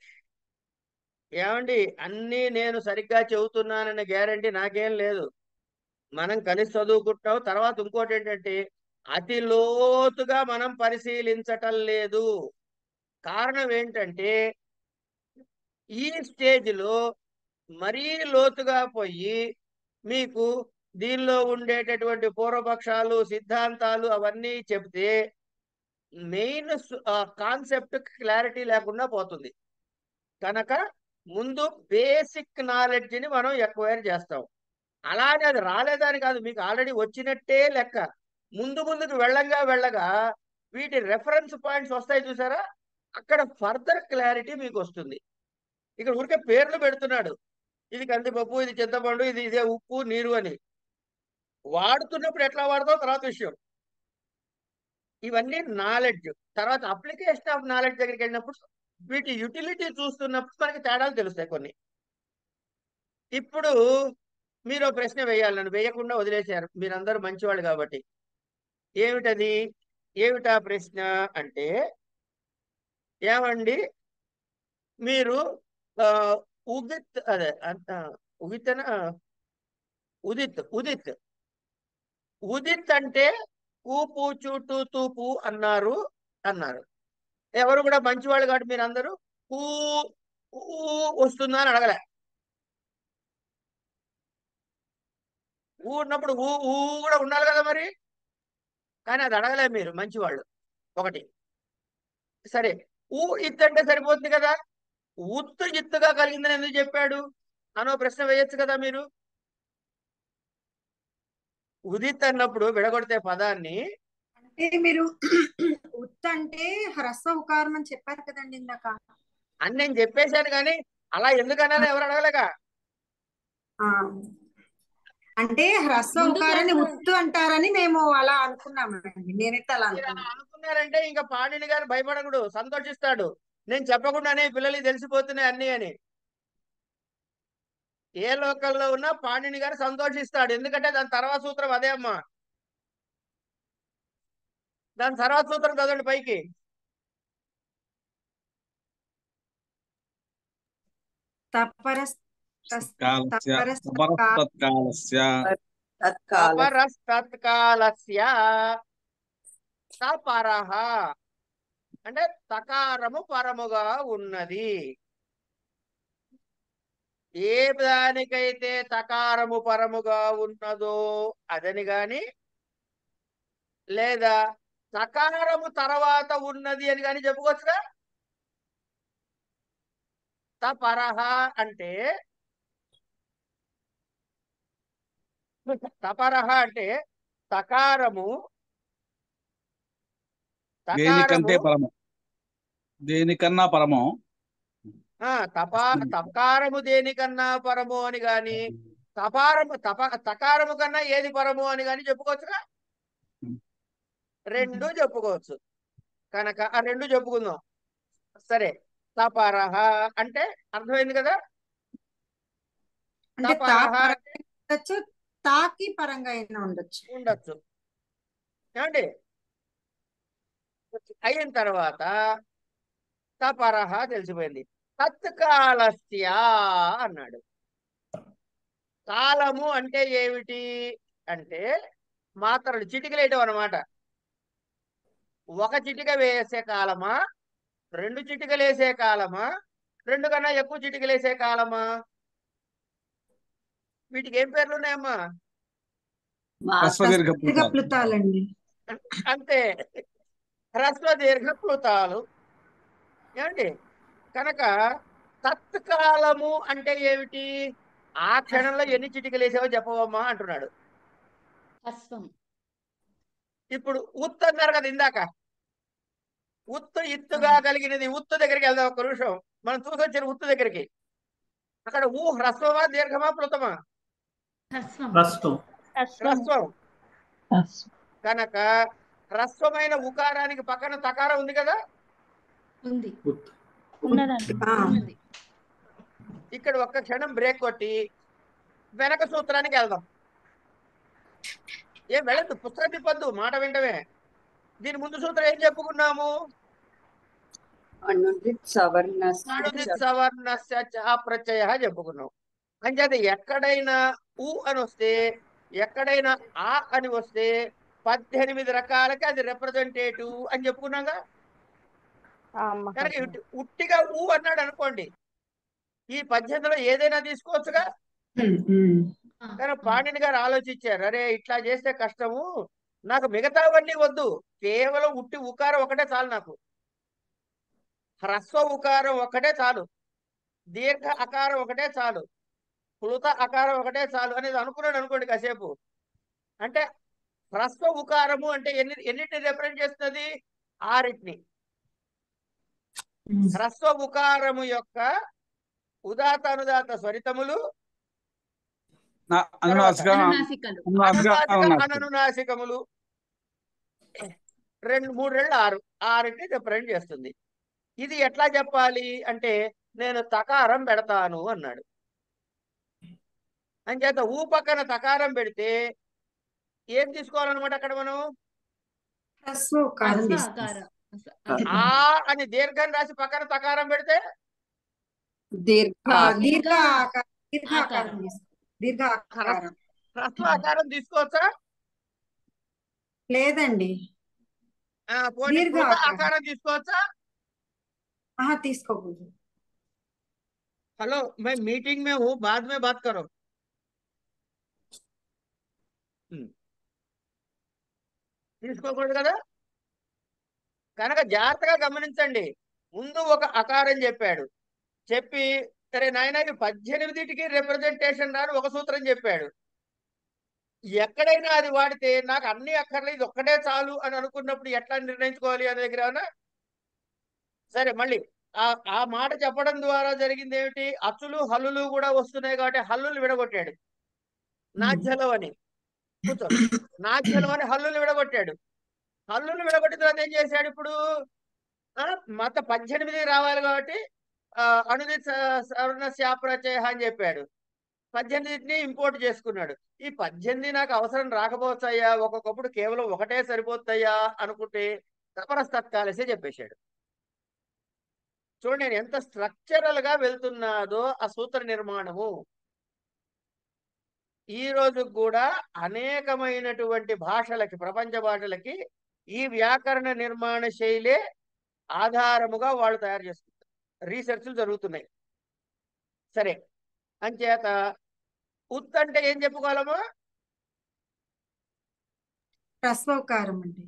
ఏమండి, అన్నీ నేను సరిగ్గా చెబుతున్నానన్న గ్యారంటీ నాకేం లేదు. మనం కలిసి చదువుకుంటాం. తర్వాత ఇంకోటి ఏంటంటే అతి లోతుగా మనం పరిశీలించటం లేదు. కారణం ఏంటంటే ఈ స్టేజ్లో మరీ లోతుగా పోయి మీకు దీనిలో ఉండేటటువంటి పూర్వపక్షాలు సిద్ధాంతాలు అవన్నీ చెప్తే మెయిన్ కాన్సెప్ట్ క్లారిటీ లేకుండా పోతుంది. కనుక ముందు బేసిక్ నాలెడ్జ్ని మనం ఎక్వైర్ చేస్తాం. అలానే అది రాలేదని కాదు, మీకు ఆల్రెడీ వచ్చినట్టే లెక్క. ముందుకు వెళ్ళగా వీటి రెఫరెన్స్ పాయింట్స్ వస్తాయి చూసారా, అక్కడ ఫర్దర్ క్లారిటీ మీకు వస్తుంది. ఇక్కడ ఊరికే పేర్లు పెడుతున్నాడు, ఇది కందిపప్పు, ఇది చింతపండు, ఇదే ఉప్పు నీరు అని. వాడుతున్నప్పుడు ఎట్లా వాడతావు తర్వాత విషయం. ఇవన్నీ నాలెడ్జ్. తర్వాత అప్లికేషన్ ఆఫ్ నాలెడ్జ్ దగ్గరికి వెళ్ళినప్పుడు వీటి యూటిలిటీ చూస్తున్నప్పుడు మనకి తేడాలు తెలుస్తాయి కొన్ని. ఇప్పుడు మీరు ప్రశ్న వేయాలి, నన్ను వేయకుండా వదిలేశారు, మీరందరూ మంచివాళ్ళు కాబట్టి. ఏమిటది? ఏమిటా ప్రశ్న అంటే, ఏమండి మీరు ఉదిత్ అదే ఉదిత్ ఉదిత్ ఉదిత్ ఉదిత్ అంటే ఊపు చూటు తూపు అన్నారు. ఎవరు కూడా మంచివాళ్ళు కాబట్టి మీరు అందరూ ఊ వస్తుందా అని అడగలే. ఉన్నప్పుడు ఊ కూడా ఉండాలి కదా మరి. కానీ అది అడగలే మీరు మంచివాళ్ళు. ఒకటి సరే, ఇత్ అంటే సరిపోతుంది కదా. ఇత్తుగా కలిగిందని ఎందుకు చెప్పాడు అనో ప్రశ్న వేయొచ్చు కదా మీరు. ఉదిత్ అన్నప్పుడు విడగొడితే పదాన్ని, అంటే మీరు ఉత్ అంటే హ్రస్వ ఉకారం అని చెప్పారు కదండి ఇందాక. అని నేను చెప్పేశాను, కానీ అలా ఎందుకన్నా ఎవరు అడగలేగా. అంటే హ్రస్వ ఉకారాన్ని ఉత్తు అంటారని మేము అలా అనుకున్నామండి. నేనైతే అలా అనుకున్నారంటే ఇంకా పాణిని గారు భయపడకుడు, సంతోషిస్తాడు. నేను చెప్పకుండానే పిల్లలకి తెలిసిపోతున్నాయి అన్ని అని. ఏ లోకల్లో ఉన్నా పాణిని గారు సంతోషిస్తాడు. ఎందుకంటే దాని తర్వాత సూత్రం అదే అమ్మా. దాని తర్వాత సూత్రం చదవండి పైకి. తపరస్తత్కాలస్య తపరః అంటే తకారము పరముగా ఉన్నది. ఏ దానికైతే తకారము పరముగా ఉన్నదో అదని గాని, లేదా తకారము తర్వాత ఉన్నది అని కానీ చెప్పుకోవచ్చుగా. తపరః అంటే తకారము దేనికంటే పరము, దేనికన్నా పరము. తకారము దేనికన్నా పరము అని గాని, తకారము కన్నా ఏది పరము అని గాని చెప్పుకోవచ్చుగా. రెండు చెప్పుకోవచ్చు కనుక ఆ రెండు చెప్పుకుందాం. సరే, తపరః అంటే అర్థమైంది కదా. అంటే తపరః ఉండొచ్చు, తాకి పరంగా అయినా ఉండొచ్చు. ఏమండి? అయిన తర్వాత తపరః తెలిసిపోయింది. తత్కాలస్య అన్నాడు. కాలము అంటే ఏమిటి అంటే మాత్రలు చిటికలేయటం అన్నమాట. ఒక చిటిక వేసే కాలమా, రెండు చిటికలు వేసే కాలమా, రెండు కన్నా ఎక్కువ చిటికలు వేసే కాలమా? వీటికి ఏం పేర్లు ఉన్నాయమ్మా? ప్లుతాలండి. అంతే, హ్రస్వ దీర్ఘ ప్లుతాలు. ఏమండి? కనుక తత్కాలము అంటే ఏమిటి? ఆ క్షణంలో ఎన్ని చిటికలు వేసావో చెప్పవమ్మా అంటున్నాడు. ఇప్పుడు ఉత్తు అన్నారు కదా ఇందాక. ఉత్తు ఇత్తుగా కలిగినది. ఉత్తు దగ్గరికి వెళ్దాం ఒక్క నిమిషం. మనం చూసొచ్చిన ఉత్తు దగ్గరికి. అక్కడ హ్రస్వమా దీర్ఘమా ప్లుతమా? హ్రస్వం. కనుక హ్రస్వమైన ఉకారానికి పక్కన తకారం ఉంది కదా. ఇక్కడ ఒక్క క్షణం బ్రేక్ కొట్టి వెనక సూత్రానికి వెళ్దాం. ఏం వెళ్ళద్దు, పుస్తకం తిప్పొద్దు, మాట వింటమే. దీని ముందు సూత్రం ఏం చెప్పుకున్నాము? అనుదిత్ సవర్ణస్య చ ప్రత్యయ చెప్పుకున్నాం. అంచేత ఎక్కడైనా ఉ అని వస్తే, ఎక్కడైనా ఆ అని వస్తే 18 రకాలకి అది రిప్రజెంటేటివ్ అని చెప్పుకున్నాగా. కనుక ఉట్టిగా ఊ అన్నాడు అనుకోండి, ఈ 18లో ఏదైనా తీసుకోవచ్చుగా. కానీ పాణిని గారు ఆలోచించారు, అరే ఇట్లా చేస్తే కష్టము, నాకు మిగతావన్నీ వద్దు, కేవలం ఉట్టి ఉకారం ఒకటే చాలు, నాకు హ్రస్వ ఉకారం ఒకటే చాలు, దీర్ఘ అకారం ఒకటే చాలు, ప్లుత అకారం ఒకటే చాలు అనేది అనుకున్నాడు అనుకోండి కాసేపు. అంటే హ్రస్వ ఉకారము అంటే ఎన్నిటిని రిప్రజెంట్ చేస్తున్నది? 6. హ్రస్వ ఉకారము యొక్క ఉదాత అనుదాత స్వరితములు, అననునాసికములు, 2, 3, 6 6ని రిప్రజెంట్ చేస్తుంది. ఇది ఎట్లా చెప్పాలి అంటే నేను తకారం పెడతాను అన్నాడు. అంచేత ఊ పక్కన తకారం పెడితే ఏం తీసుకోవాలన్నమాట? అక్కడ మనం ఆ అని దీర్ఘం రాసి పక్కన తకారం పెడితే హ్రస్వ ఆకారం తీసుకోవచ్చా? లేదండి. ఆకారం తీసుకోవచ్చా? తీసుకోకూడదు. हेलो, मैं मीटिंग में हूँ, बाद में बात करो. తీసుకోకూడదు కదా. కనుక జాగ్రత్తగా గమనించండి. ముందు ఒక అకారం చెప్పాడు, చెప్పి సరే నాయన 18కి రిప్రజెంటేషన్ రాని ఒక సూత్రం చెప్పాడు. ఎక్కడైనా అది వాడితే నాకు అన్ని అక్కర్లేదు, ఒక్కటే చాలు అని అనుకున్నప్పుడు ఎట్లా నిర్ణయించుకోవాలి అనే దగ్గర ఏమన్నా. సరే, మళ్ళీ ఆ మాట చెప్పడం ద్వారా జరిగింది ఏమిటి? అచ్చులు హల్లులు కూడా వస్తున్నాయి కాబట్టి హల్లులు విడగొట్టాడు. నాధ్యలం అని కూర్చో, నాధ్యలం అని హల్లులు విడగొట్టాడు. హల్లులు విడగొట్టిన తర్వాత ఏం చేశాడు? ఇప్పుడు మొత్తం 18 రావాలి కాబట్టి అనుదిత్ సవర్ణస్యాప్రత్యయ అని చెప్పాడు. 18ని ఇంపోర్ట్ చేసుకున్నాడు. ఈ 18 నాకు అవసరం రాకపోవచ్చయ్యా, ఒక్కొక్కప్పుడు కేవలం ఒకటే సరిపోతాయా అనుకుంటే తపరస్తత్కాలసే చెప్పేశాడు. చూడండి నేను ఎంత స్ట్రక్చరల్ గా వెళ్తున్నాదో ఆ సూత్ర నిర్మాణము. ఈ రోజు కూడా అనేకమైనటువంటి భాషలకి, ప్రపంచ భాషలకి ఈ వ్యాకరణ నిర్మాణ శైలే ఆధారముగా వాళ్ళు తయారు చేసుకుంటారు. రీసెర్చ్లు జరుగుతున్నాయి. సరే, అంచేత ఉత్ అంటే ఏం చెప్పుకోవాలమ్మా? హ్రస్వకారం అండి.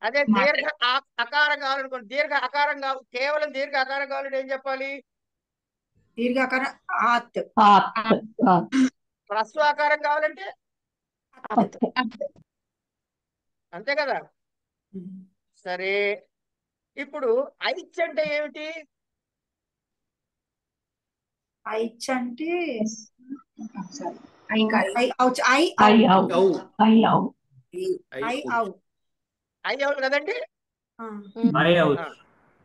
అదే దీర్ఘ అకారం కావాలనుకోండి, దీర్ఘ అకారం కావు, కేవలం దీర్ఘ అకారం కావాలంటే ఏం చెప్పాలి? దీర్ఘాకారం ఆత్. హ్రస్వాకారం కావాలంటే అంతే కదా. సరే, ఇప్పుడు ఐచ్ అంటే ఏమిటి? ఐచ్ అంటే ఐ అవును కదండి.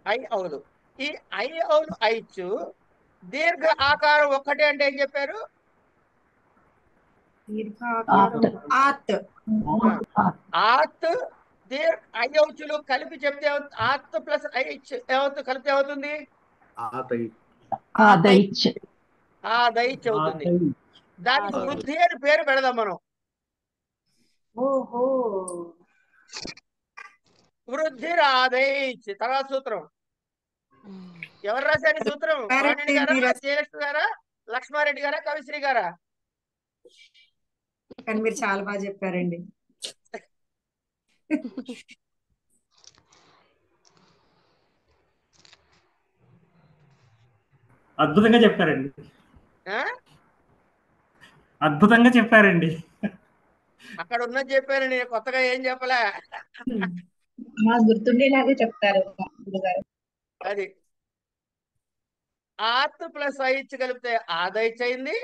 ఐ అవును. ఈ ఐ అవును ఐచ్ దీర్ఘ ఆకారం ఒక్కటే అంటే ఏం చెప్పారు? ఆత్. ఆత్ దీర్ఘ ఐ ఔచులు కలిపి చెప్తే ఆత్ ప్లస్ ఐచ్ ఏమవుతుంది? కలిపితే ఏమవుతుంది? ఆదైచ్ అవుతుంది. దానికి వృద్ధి అని పేరు పెడదాం మనం. ఓహో, వృద్ధి రాదైచ్. తర్వాత సూత్రం ఎవరు రాశారు? సూత్రం పాణిని గారా, జయలక్ష్మి గారా, లక్ష్మారెడ్డి గారా, కవిశ్రీ గారా? కానీ మీరు చాలా బాగా చెప్పారండి. అద్భుతంగా చెప్పారండి. అద్భుతంగా చెప్పారండి. అక్కడ ఉన్నది చెప్పాను, నేను కొత్తగా ఏం చెప్పలే. గుర్తుండేలాగా చెప్తారు. అది ఆత్ ప్లస్ ఐచ్ కలిపితే ఆదైచ్ అయింది.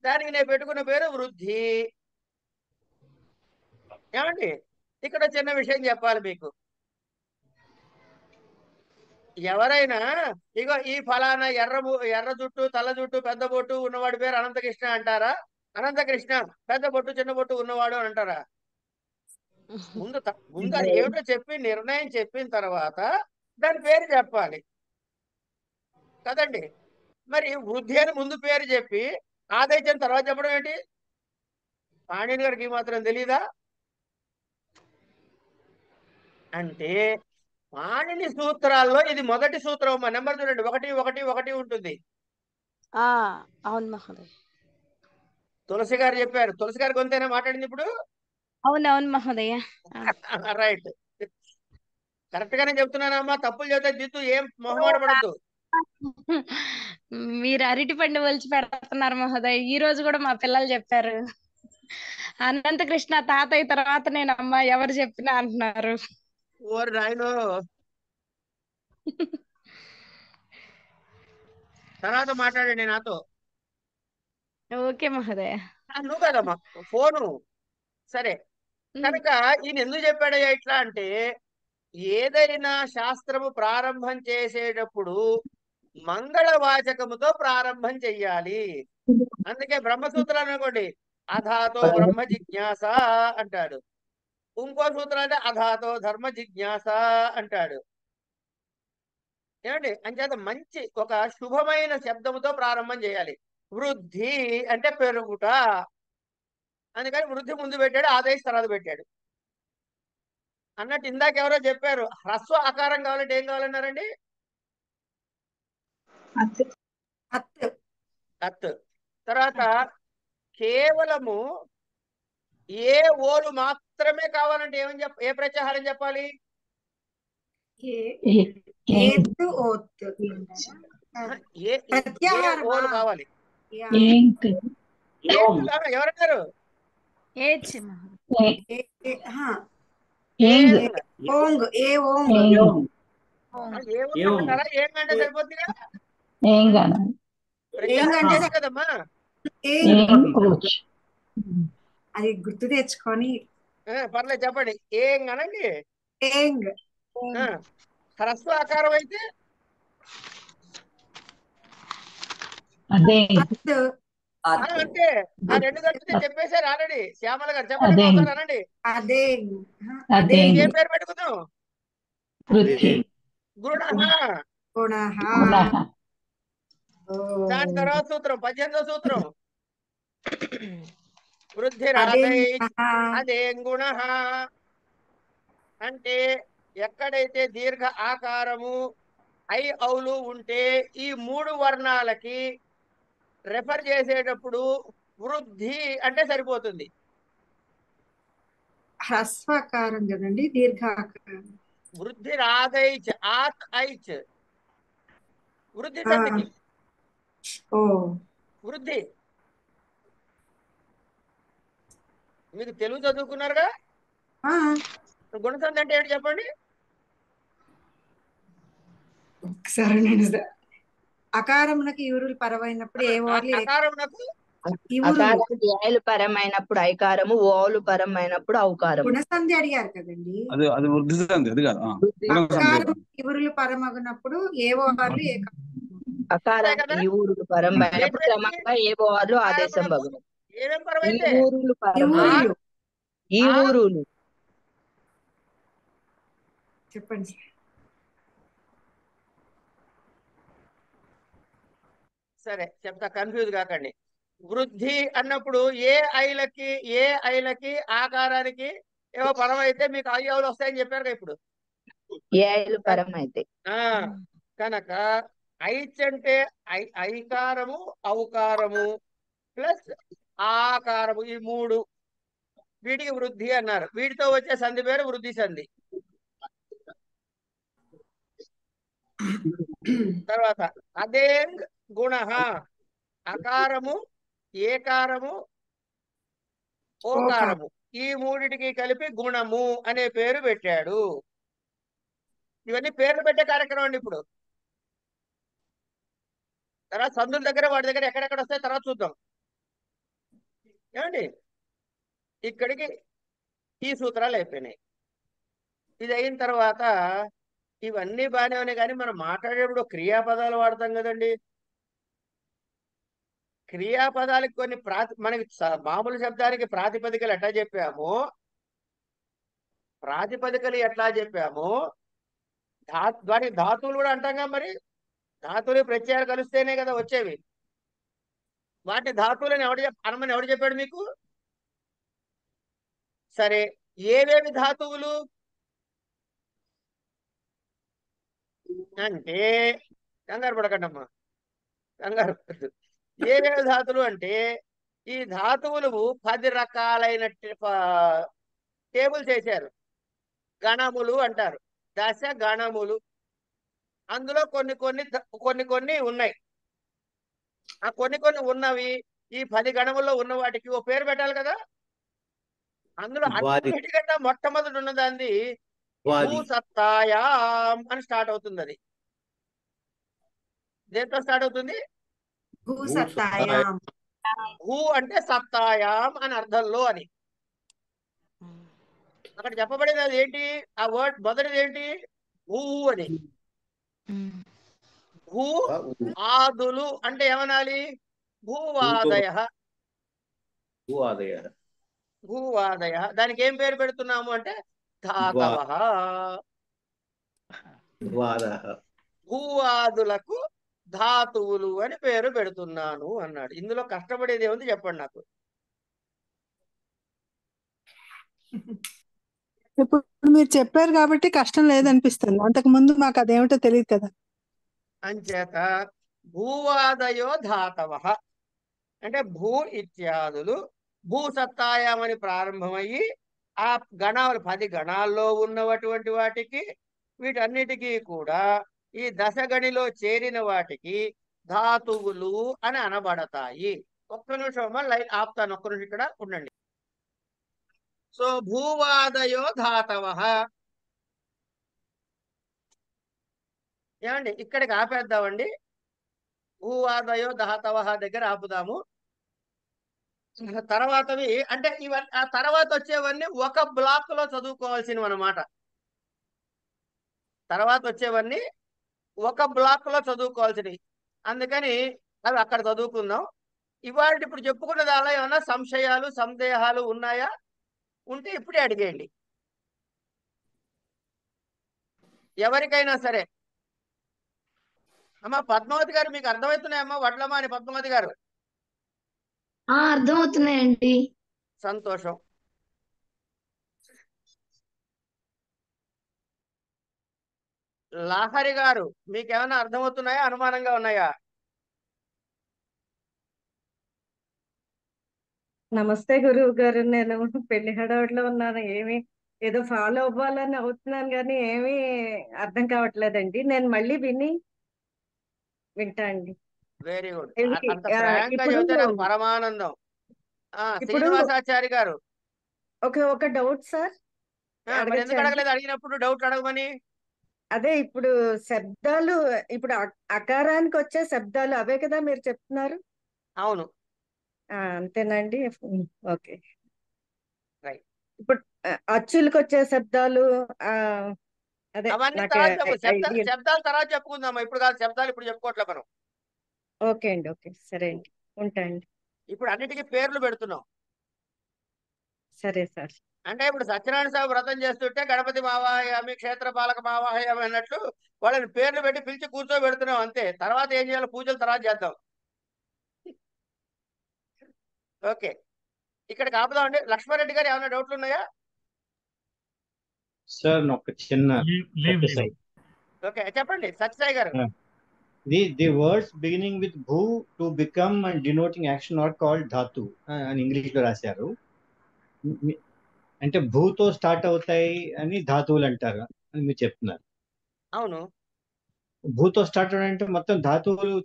దానికి నేను పెట్టుకున్న పేరు వృద్ధి. ఏమండి, ఇక్కడ చిన్న విషయం చెప్పాలి మీకు. ఎవరైనా ఇగో ఈ ఫలానా ఎర్ర జుట్టు, తెల్ల జుట్టు, పెద్ద బొట్టు ఉన్నవాడి పేరు అనంతకృష్ణ అంటారా? అనంతకృష్ణ పెద్ద బొట్టు, చిన్న బొట్టు ఉన్నవాడు అని అంటారా? ముందు అది ఏమిటో చెప్పి నిర్ణయం చెప్పిన తర్వాత దాని పేరు చెప్పాలి కదండి. మరి వృద్ధి అని ముందు పేరు చెప్పి ఆదైచం తర్వాత చెప్పడం ఏంటి? పాణిని గారికి మాత్రం తెలీదా? అంటే పాణిని సూత్రాల్లో ఇది మొదటి సూత్రం. మా నెంబర్ చూడండి, 1 1 1 ఉంటుంది. అవును మహోదయ. తులసి గారు చెప్పారు. తులసి గారి కొంతైనా మాట్లాడింది ఇప్పుడు. అవునవును మహోదయ. రైట్, కరెక్ట్ గానే చెప్తున్నానమ్మా. తప్పులు చెబితే దిద్దు, ఏం మొహమాట పడద్దు. మీరు అరటి పండు ఒలిచి పెడుతున్నారు మహోదయ. ఈ రోజు కూడా మా పిల్లలు చెప్పారు, అనంతకృష్ణ తాతయ్య తర్వాత నేను అమ్మ ఎవరు చెప్పినా అంటున్నారు. ఓరి నాయనో. తర్వాత మాట్లాడండి నాతో. ఓకే మహోదయ. నువ్వు కదమ్మా ఫోను. సరే, కనుక ఈయన ఎందుకు చెప్పాడయ్యా ఇట్లా అంటే, ఏదైనా శాస్త్రము ప్రారంభం చేసేటప్పుడు మంగళవాచకముతో ప్రారంభం చెయ్యాలి. అందుకే బ్రహ్మసూత్రాలు అనుకోండి, అధాతో బ్రహ్మ జిజ్ఞాస అంటాడు. ఇంకో సూత్రం అంటే అధాతో ధర్మ జిజ్ఞాస అంటాడు. ఏమండి, అంచేత మంచి ఒక శుభమైన శబ్దముతో ప్రారంభం చేయాలి. వృద్ధి అంటే పెరుగుట, అందుకని వృద్ధి ముందు పెట్టాడు, ఆదేశ్ తర్వాత పెట్టాడు అన్నట్టు. ఇందాక ఎవరో చెప్పారు హ్రస్వ ఆకారం కావాలంటే ఏం కావాలన్నారండి? అత్. తర్వాత కేవలము ఏ ఓలు మాత్రమే కావాలంటే ఏ ప్రత్యాహారం చెప్పాలి? ఓలు కావాలి. ఎవరన్నారు? ఏమంటారా? ఏంటంటే సరిపోతుందిగా కదమ్మా. అది గుర్తు తెచ్చుకొని పర్లేదు చెప్పండి. ఏం అనండి. హ్రస్వ ఆకారం అయితే అంటే ఆ రెండు కలిపితే చెప్పేశారు ఆల్రెడీ. శ్యామల గారు చెప్పండి ఒకసారి అనండి. ఏం పేరు పెట్టుకుందాం? గుణ. దాని తర్వాత సూత్రం 18వ సూత్రం వృద్ధిరాదై అదేం గుణ అంటే ఎక్కడైతే దీర్ఘ ఆకారము ఐ ఔలు ఉంటే ఈ 3 వర్ణాలకి రెఫర్ చేసేటప్పుడు వృద్ధి అంటే సరిపోతుంది. హ్రస్వకారం కదండి, దీర్ఘాకారం. వృద్ధి రాదైచ్ ఆత్ ఐచ్ వృద్ధి సంధికి ఓ వృద్ధి. మీకు తెలుగు చదువుకున్నారుగా, గుణసంధి అంటే ఏంటి చెప్పండి. ఒకసారి నేను అకారమునకు ఇవురులు పరమైనప్పుడు ఏ ఓర్లు అకారమునకు అకారానికి ఏలు పరమైనప్పుడు ఐకారము, ఓలు పరమైనప్పుడు ఔకారము. గుణసంధి అడిగారు కదండి. అది అది వృద్ధి సంధి, అది కాదు. అకారం ఇవురులు పరమగినప్పుడు ఏవో వాళ్ళు అకారానికి ఈ ఊరులు పరమైనప్పుడు క్రమంగా ఏవో వాళ్ళు ఆదేశం భగును. ఈ ఊరులు పరమైనప్పుడు ఈ ఊరులు చెప్పండి. సరే చెప్తా, కన్ఫ్యూజ్ కాకండి. వృద్ధి అన్నప్పుడు ఏ ఐలకి ఆకారానికి ఏవో పరం అయితే మీకు అయ్యవులు వస్తాయని చెప్పారు ఇప్పుడు. ఏలు పరం అయితే కనుక ఐచ్ అంటే ఐకారము ఔకారము ప్లస్ ఆకారము, ఈ 3 వీటికి వృద్ధి అన్నారు. వీటితో వచ్చే సంధి పేరు వృద్ధి సంధి. తర్వాత అదేంగ్ గుణ అకారము ఏకారము ఓకారము ఈ 3టికి కలిపి గుణము అనే పేరు పెట్టాడు. ఇవన్నీ పేర్లు పెట్టే కార్యక్రమం అండి. ఇప్పుడు తర్వాత సందుల దగ్గర వాటి దగ్గర ఎక్కడెక్కడ వస్తాయి తర్వాత చూద్దాం. ఏమండి, ఇక్కడికి ఈ సూత్రాలు అయిపోయినాయి. ఇది అయిన తర్వాత ఇవన్నీ బాగానే ఉన్నాయి, కానీ మనం మాట్లాడేప్పుడు క్రియాపదాలు వాడతాం కదండి. క్రియాపదాలకు కొన్ని మనకి మామూలు శబ్దానికి ప్రాతిపదికలు ఎట్లా చెప్పామో వాటికి ధాతువులు కూడా అంటాంగా. మరి ధాతువులు ప్రత్యయాలు కలిస్తేనే కదా వచ్చేవి. వాటిని ధాతువులని అనమని ఎవడు చెప్పాడు మీకు? సరే, ఏవేవి ధాతువులు అంటే కంగారు పడకండమ్మా, కంగారు పడదు. ఏవేవి ధాతువులు అంటే ఈ ధాతువులు 10 రకాలైన టేబుల్ చేశారు. గణములు అంటారు, దశ గణములు. అందులో కొన్ని ఉన్నాయి. ఆ కొన్ని ఉన్నవి ఈ 10 గణముల్లో ఉన్న వాటికి ఓ పేరు పెట్టాలి కదా. అందులో అన్నిటికంటే మొట్టమొదటి ఉన్నదాన్ని భూసత్తాయాం అని స్టార్ట్ అవుతుంది. అది దేంతో స్టార్ట్ అవుతుంది? భూ అంటే సత్తాయాం అని అర్థంలో అని అక్కడ చెప్పబడేది. అది ఏంటి? ఆ వర్డ్ మొదటిది ఏంటి? భూ అని. భూ ఆదులు అంటే ఏమనాలి? భూవాదయ. దానికి ఏం పేరు పెడుతున్నాము అంటే ధాతవః. భూవాదులకు ధాతువులు అని పేరు పెడుతున్నాను అన్నాడు. ఇందులో కష్టపడేది ఏముంది చెప్పండి నాకు. ఇప్పుడు మీరు చెప్పారు కాబట్టి కష్టం లేదనిపిస్తుంది. అంతకు ముందు మాకు అదేమిటో తెలియదు కదా. అంచేత భూవాదయో ధాతవః అంటే భూ ఇత్యాదులు భూసత్తాయామని ప్రారంభమయ్యి ఆ గణాలు 10 గణాల్లో ఉన్నటువంటి వాటికి వీటన్నిటికీ కూడా ఈ దశగణిలో చేరిన వాటికి ధాతువులు అని అనబడతాయి. ఒక్క నిమిషం లైట్ ఆపుతాను, ఒక్క నిమిషం ఇక్కడ ఉండండి. సో భూవాదయో ధాతవః ఏమండి, ఇక్కడికి ఆపేద్దామండి. భూవాదయో ధాతవః దగ్గర ఆపుదాము. తర్వాతవి అంటే ఇవన్నీ ఆ తర్వాత వచ్చేవన్నీ ఒక బ్లాక్ లో చదువుకోవాల్సినవి అన్నమాట. తర్వాత వచ్చేవన్నీ ఒక బ్లాక్ లో చదువుకోవాల్సినవి. అందుకని అవి అక్కడ చదువుకుందాం. ఇవాళ ఇప్పుడు చెప్పుకున్న దానిలో ఏమైనా సంశయాలు సందేహాలు ఉన్నాయా? ఉంటే ఇప్పుడే అడిగేయండి ఎవరికైనా సరే. అమ్మా పద్మావతి గారు, మీకు అర్థమవుతున్నాయమ్మా? వడ్లమాని పద్మావతి గారు అర్థమవుతున్నాయండి. సంతోషం. లాహరి గారు మీకేమైనా అర్థమవుతున్నాయా, అనుమానంగా ఉన్నాయా? నమస్తే గురువు గారు. నేను పెళ్లి హడావుడిలో ఉన్నాను. ఏదో ఫాలో అవ్వాలని అవుతున్నాను కానీ ఏమీ అర్థం కావట్లేదండి. నేను మళ్ళీ వింటా అండి. Very good. ఏంటి, అంత ఫ్రాంక్ గా ఇప్పుడు చెబితే నాకు పరమానందం. ఇప్పుడు శ్రీనివాసాచారి గారు, ఒక డౌట్ సార్, మరి ఎందుకు అడగచ్చా అండి? అడగలేదు? అడిగినప్పుడు డౌట్ అడగమని. అదే ఇప్పుడు శబ్దాలు, ఇప్పుడు అకారానికి వచ్చే శబ్దాలు అవే కదా మీరు చెప్తున్నారు? అవును. అంతేనండి. ఓకే. రైట్. ఇప్పుడు అచ్చులకు వచ్చే శబ్దాలు అదే అవన్నీ నాకు తర్వాత చెప్పు. ఐడియా. శబ్దాలు తర్వాత చెప్పుకుందాం. ఇప్పుడు కాదు, శబ్దాలు ఇప్పుడు చెప్పుకోవట్లే మనం. ఓకే అండి. ఓకే, సరే అండి, ఉంటా అండి. ఇప్పుడు అన్నిటికీ పేర్లు పెడుతున్నాం. సరే సార్. అంటే ఇప్పుడు సత్యనారాయణ స్వామి వ్రతం చేస్తుంటే గణపతి మావాహయామి, క్షేత్రపాలక మావాహయామి అన్నట్లు వాళ్ళని పేర్లు పెట్టి పిలిచి కూర్చోబెడుతున్నాం అంతే. తర్వాత ఏం చేయాలి? పూజలు తర్వాత చేద్దాం. ఓకే, ఇక్కడికి ఆపుదామండి. లక్ష్మారెడ్డి గారు ఏమైనా డౌట్లు ఉన్నాయా? సార్ ఒక చిన్న ఓకే, చెప్పండి సత్యసాయి గారు. the words beginning with bhu to become and denoting action are called dhatu అని ఇంగ్లీష్ లో రాశారు. అంటే భూతో స్టార్ట్ అవుతాయి అని ధాతువులు అంటారు అని మీరు చెప్తున్నారు. అవును. భూతో స్టార్ట్ అంటే మొత్తం ధాతువులు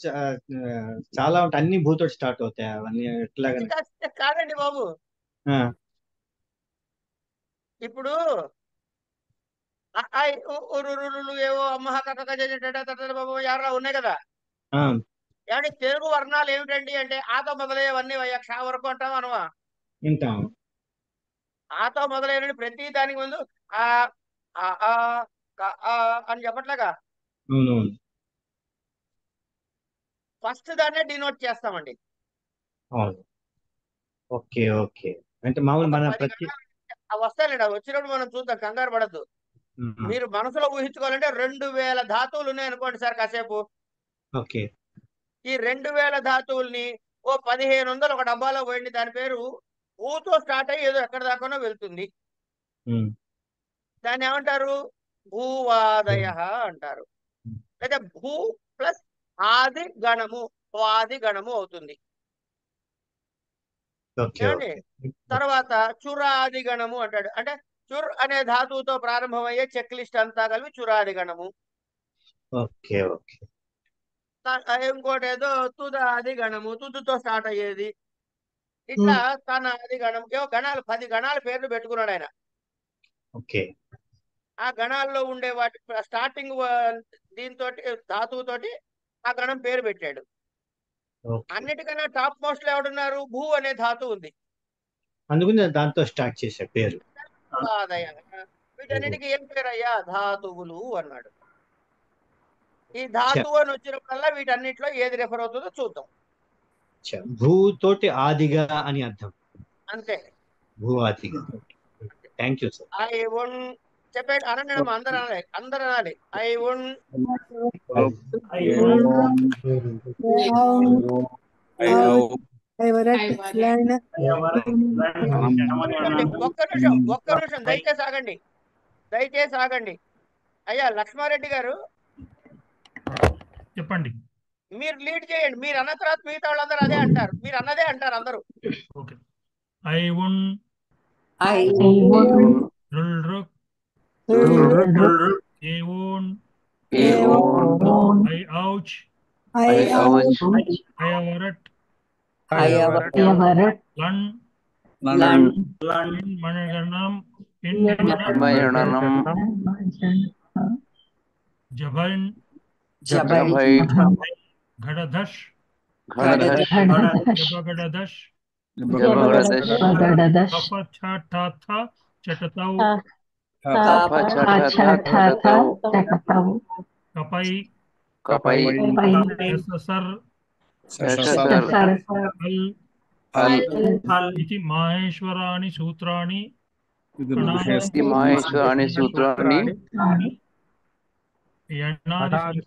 చాలా ఉంటాయి, అన్ని భూతో స్టార్ట్ అవుతాయి. అవన్నీ ఎట్లాగా? కాదండి బాబు, ఇప్పుడు ఏవో అమ్మ బాబు యారా ఉన్నాయి కదా. ఏమంటే తెలుగు వర్ణాలు ఏమిటండి అంటే ఆతో మొదలయ్యేవన్నీ క్ష వరకు అంటాం అనవా? వింటాం. ఆతో మొదలైన ప్రతి దానికి ముందు ఆ అని చెప్పట్లేగా. ఫస్ట్ దాన్నే డినోట్ చేస్తామండి. Okay okay. అంటే మామూలు మన వస్తాయండి, అవి వచ్చినప్పుడు మనం చూద్దాం, కంగారు పడద్దు. మీరు మనసులో ఊహించుకోవాలంటే 2000 ధాతువులు ఉన్నాయి అనుకోండి సార్ కాసేపు. ఓకే. ఈ 2000 ధాతువుల్ని 1500 ఒక డబ్బాలో పోయింది. దాని పేరు భూతో స్టార్ట్ అయ్యి ఏదో ఎక్కడ దాకానో వెళ్తుంది. దాన్ని ఏమంటారు? భూవాదయ అంటారు. లేదా భూ ప్లస్ ఆది గణము, ఆది గణము అవుతుంది. తర్వాత చురాది గణము అంటాడు. అంటే చుర్ అనే ధాతువుతో ప్రారంభమయ్యే చెక్ లిస్ట్ అంతా కలిపి చురాది గణము. Okay okay. ఇంకోటి ఏదో తుదాది గణము, తుదుతో స్టార్ట్ అయ్యేది. ఇట్లా తన అది గణం, ఏవో గణాలు 10 గణాల పేర్లు పెట్టుకున్నాడు ఆయన. ఓకే. ఆ గణాల్లో ఉండే వాటి స్టార్టింగ్ దీంతో ధాతువుతోటి ఆ గణం పేరు పెట్టాడు. అన్నిటికన్నా టాప్ మోస్ట్ లో ఎవడున్నారు? భూ అనే ధాతువు ఉంది, అందుకని దాంతో స్టార్ట్ చేసే పేరు. వీటన్నిటికీ ఏం పేరు అయ్యా? ధాతువులు అన్నాడు. ఈ ధాతువు అని వచ్చినప్పుడల్లా వీటన్నిటిలో ఏది రెఫర్ అవుతుందో చూద్దాం. భూతోటి ఆదిగా అని అర్థం, అంతే. భూ ఆదిగా. Thank you sir. ఐ వన్ చెప్పండి, అనండి, అందరూ అనాలి, అందరూ అనాలి. ఐ వన్ ఒక్క నిమిషం దయచేసి ఆగండి, దయచేసి ఆగండి. అయ్యా లక్ష్మారెడ్డి గారు చెప్పండి. మీరు లీడ్ చేయండి. మీరు అన్న తర్వాత మిగతా వాళ్ళందరూ అదే అంటారు, మీరు అన్నదే అంటారు అందరూ. ఐ ఉన్ घड़धश जबगड़दश कफ छठा चटतौ कपई इति माहेश्वराणि सूत्राणि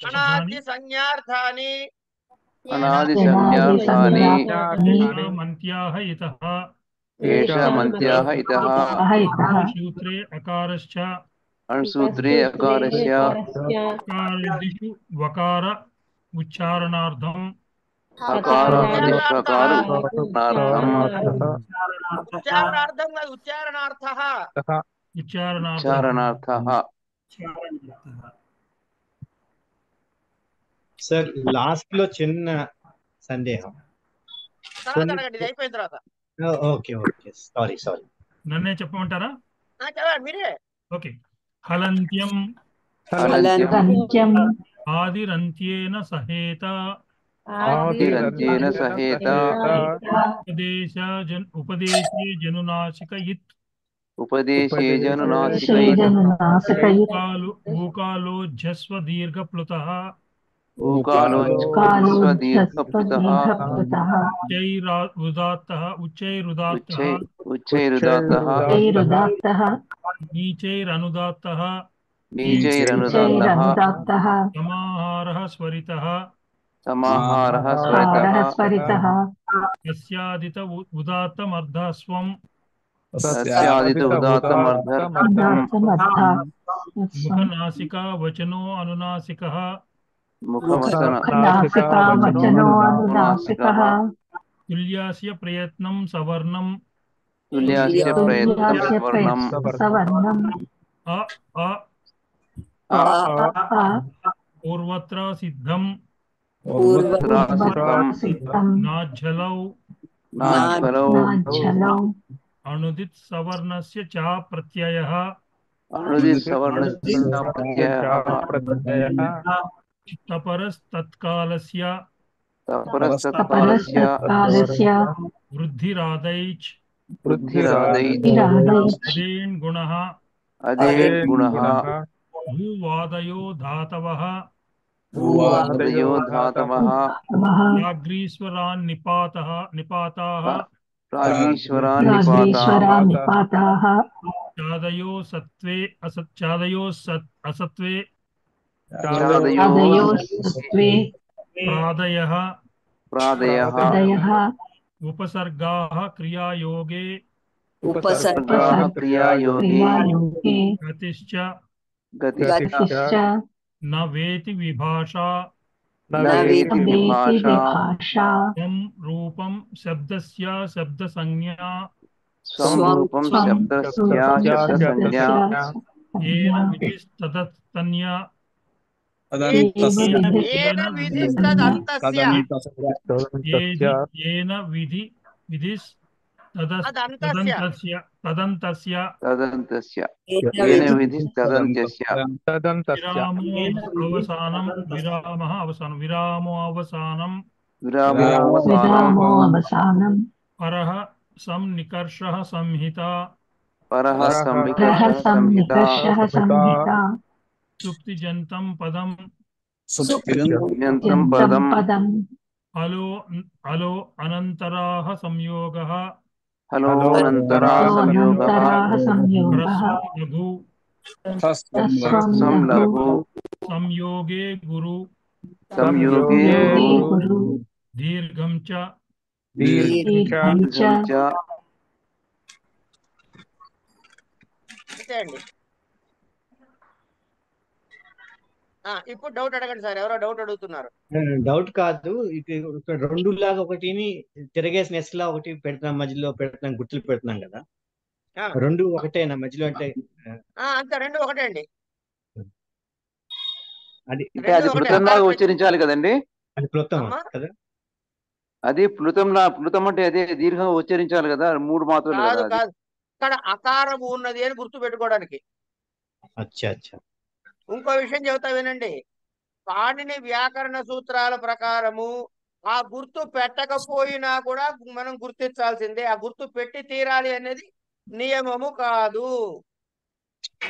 अनादि संज्ञार्थानि అనాది సన్యాసాని మంత్యాః ఇతః ఏషమంత్యాః ఇతః సూత్రే అకారశ్చ అణుసూత్రే అకారస్య అకారాదిషు వకార ఉచ్చారణార్థం ఉచ్చారణార్థం కాదు, ఉచ్చారణార్థః. ఉచ్చారణార్థః. సార్ లాస్ట్ లో చిన్న సందేహం. తర్వాత అడగండి, ఇది అయిపోయిన తర్వాత. Okay okay, sorry. నన్నే చెప్పమంటారా? చదవండి మీరే. ఓకే. హలంత్యం ఆదిరంత్యేన సహేత ఉపదేశే జనునాశిక ఇత్ ఊకాలోజ్జస్వ దీర్ఘప్లుతః ఉచ్చైరుదాత్తః నీచైరనుదాత్తః సమాహారః స్వరితః తస్యాదిత ఉదాత్తమర్ధస్వం ముఖనాసికా వచనో అనునాసికః తుల్యాస్య ప్రయత్నం సవర్ణం పూర్వత్ర సిద్ధం నాజ్జలౌ అనుదిత్ సవర్ణస్య చ ప్రత్యయః తపరస్తత్కాలస్య వృద్ధిరాదైచ్ అదేన్ గుణః భూవాదయో ధాతవః ప్రాగ్రీశ్వరాన్ నిపాతాః చాదయో అసత్వే ప్రాదయః ఉపసర్గాః క్రియాయోగే గతిశ్చ న వేతి విభాషా త్వం రూపం శబ్దస్య శబ్దసంజ్ఞా ఏన విధిస్తదస్తన్యా ఏన విధిస్ తదంతస్య విరామో అవసానం పరః సంనికర్షః సంహిత సుప్తిజంతం పదం అలో అనంతరాః సంయోగః లఘు సంయోగే గురు దీర్ఘం చ ఇప్పుడు డౌట్ అడగండి సార్. ఎవరో డౌట్ అడుగుతున్నారు. డౌట్ కాదు, ఇక్కడ రెండు లాగా ఒకటిని తిరగేసిన ఎస్ లా ఒకటి పెడుతున్నాం, మధ్యలో పెడుతున్నాం, గుర్తులు పెడుతున్నాం కదా, రెండు ఒకటేనా మధ్యలో? అంటే అంతే, రెండు ఒకటే అండి. అది ప్లుతంలాగా ఉచ్చరించాలి కదండి. అది ప్లుతం కదా, అది ప్లుతం అంటే అదే దీర్ఘంగా ఉచ్చరించాలి కదా, మూడు మాత్రలు కాదు. ఇక్కడ అకారం ఉన్నది అని గుర్తు పెట్టుకోవడానికి. అచ్చా. ఇంకో విషయం చెబుతా వినండి. పాణిని వ్యాకరణ సూత్రాల ప్రకారము ఆ గుర్తు పెట్టకపోయినా కూడా మనం గుర్తించాల్సిందే. ఆ గుర్తు పెట్టి తీరాలి అనేది నియమము కాదు,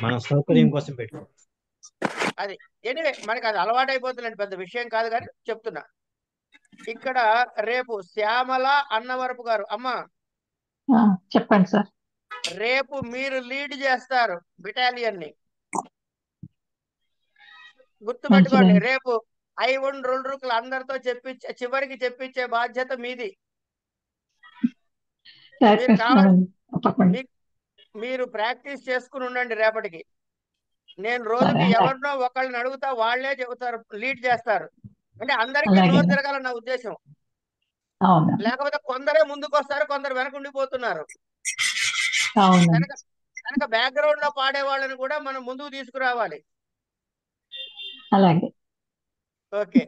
మన సౌకర్యం కోసం పెట్టు. అది ఎనివే మనకి అది అలవాటు అయిపోతుందండి, పెద్ద విషయం కాదు కానీ చెప్తున్నా. ఇక్కడ రేపు శ్యామల అన్నవరపు గారు, అమ్మా చెప్పండి సార్. రేపు మీరు లీడ్ చేస్తారు బెటాలియన్ ని, గుర్తుపెట్టుకోండి. రేపు అయి ఉండి 2 రుకులు అందరితో చెప్పించే చివరికి చెప్పించే బాధ్యత మీది. మీరు కావాలి మీరు ప్రాక్టీస్ చేసుకుని ఉండండి రేపటికి. నేను రోజుకి ఎవరినో ఒకళ్ళని అడుగుతా, వాళ్లే చెబుతారు, లీడ్ చేస్తారు. అంటే అందరికీ నోరు తిరగాలని నా ఉద్దేశం. లేకపోతే కొందరే ముందుకు వస్తారు, కొందరు వెనక ఉండిపోతున్నారు. కనుక బ్యాక్గ్రౌండ్ లో పాడే వాళ్ళని కూడా మనం ముందుకు తీసుకురావాలి. అలాగే. ఓకే,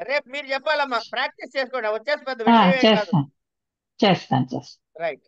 రేపు మీరు చెప్పాలమ్మా, ప్రాక్టీస్ చేసుకోండి, వచ్చేసి పెద్ద విషయం కాదు. చేస్తాను. రైట్.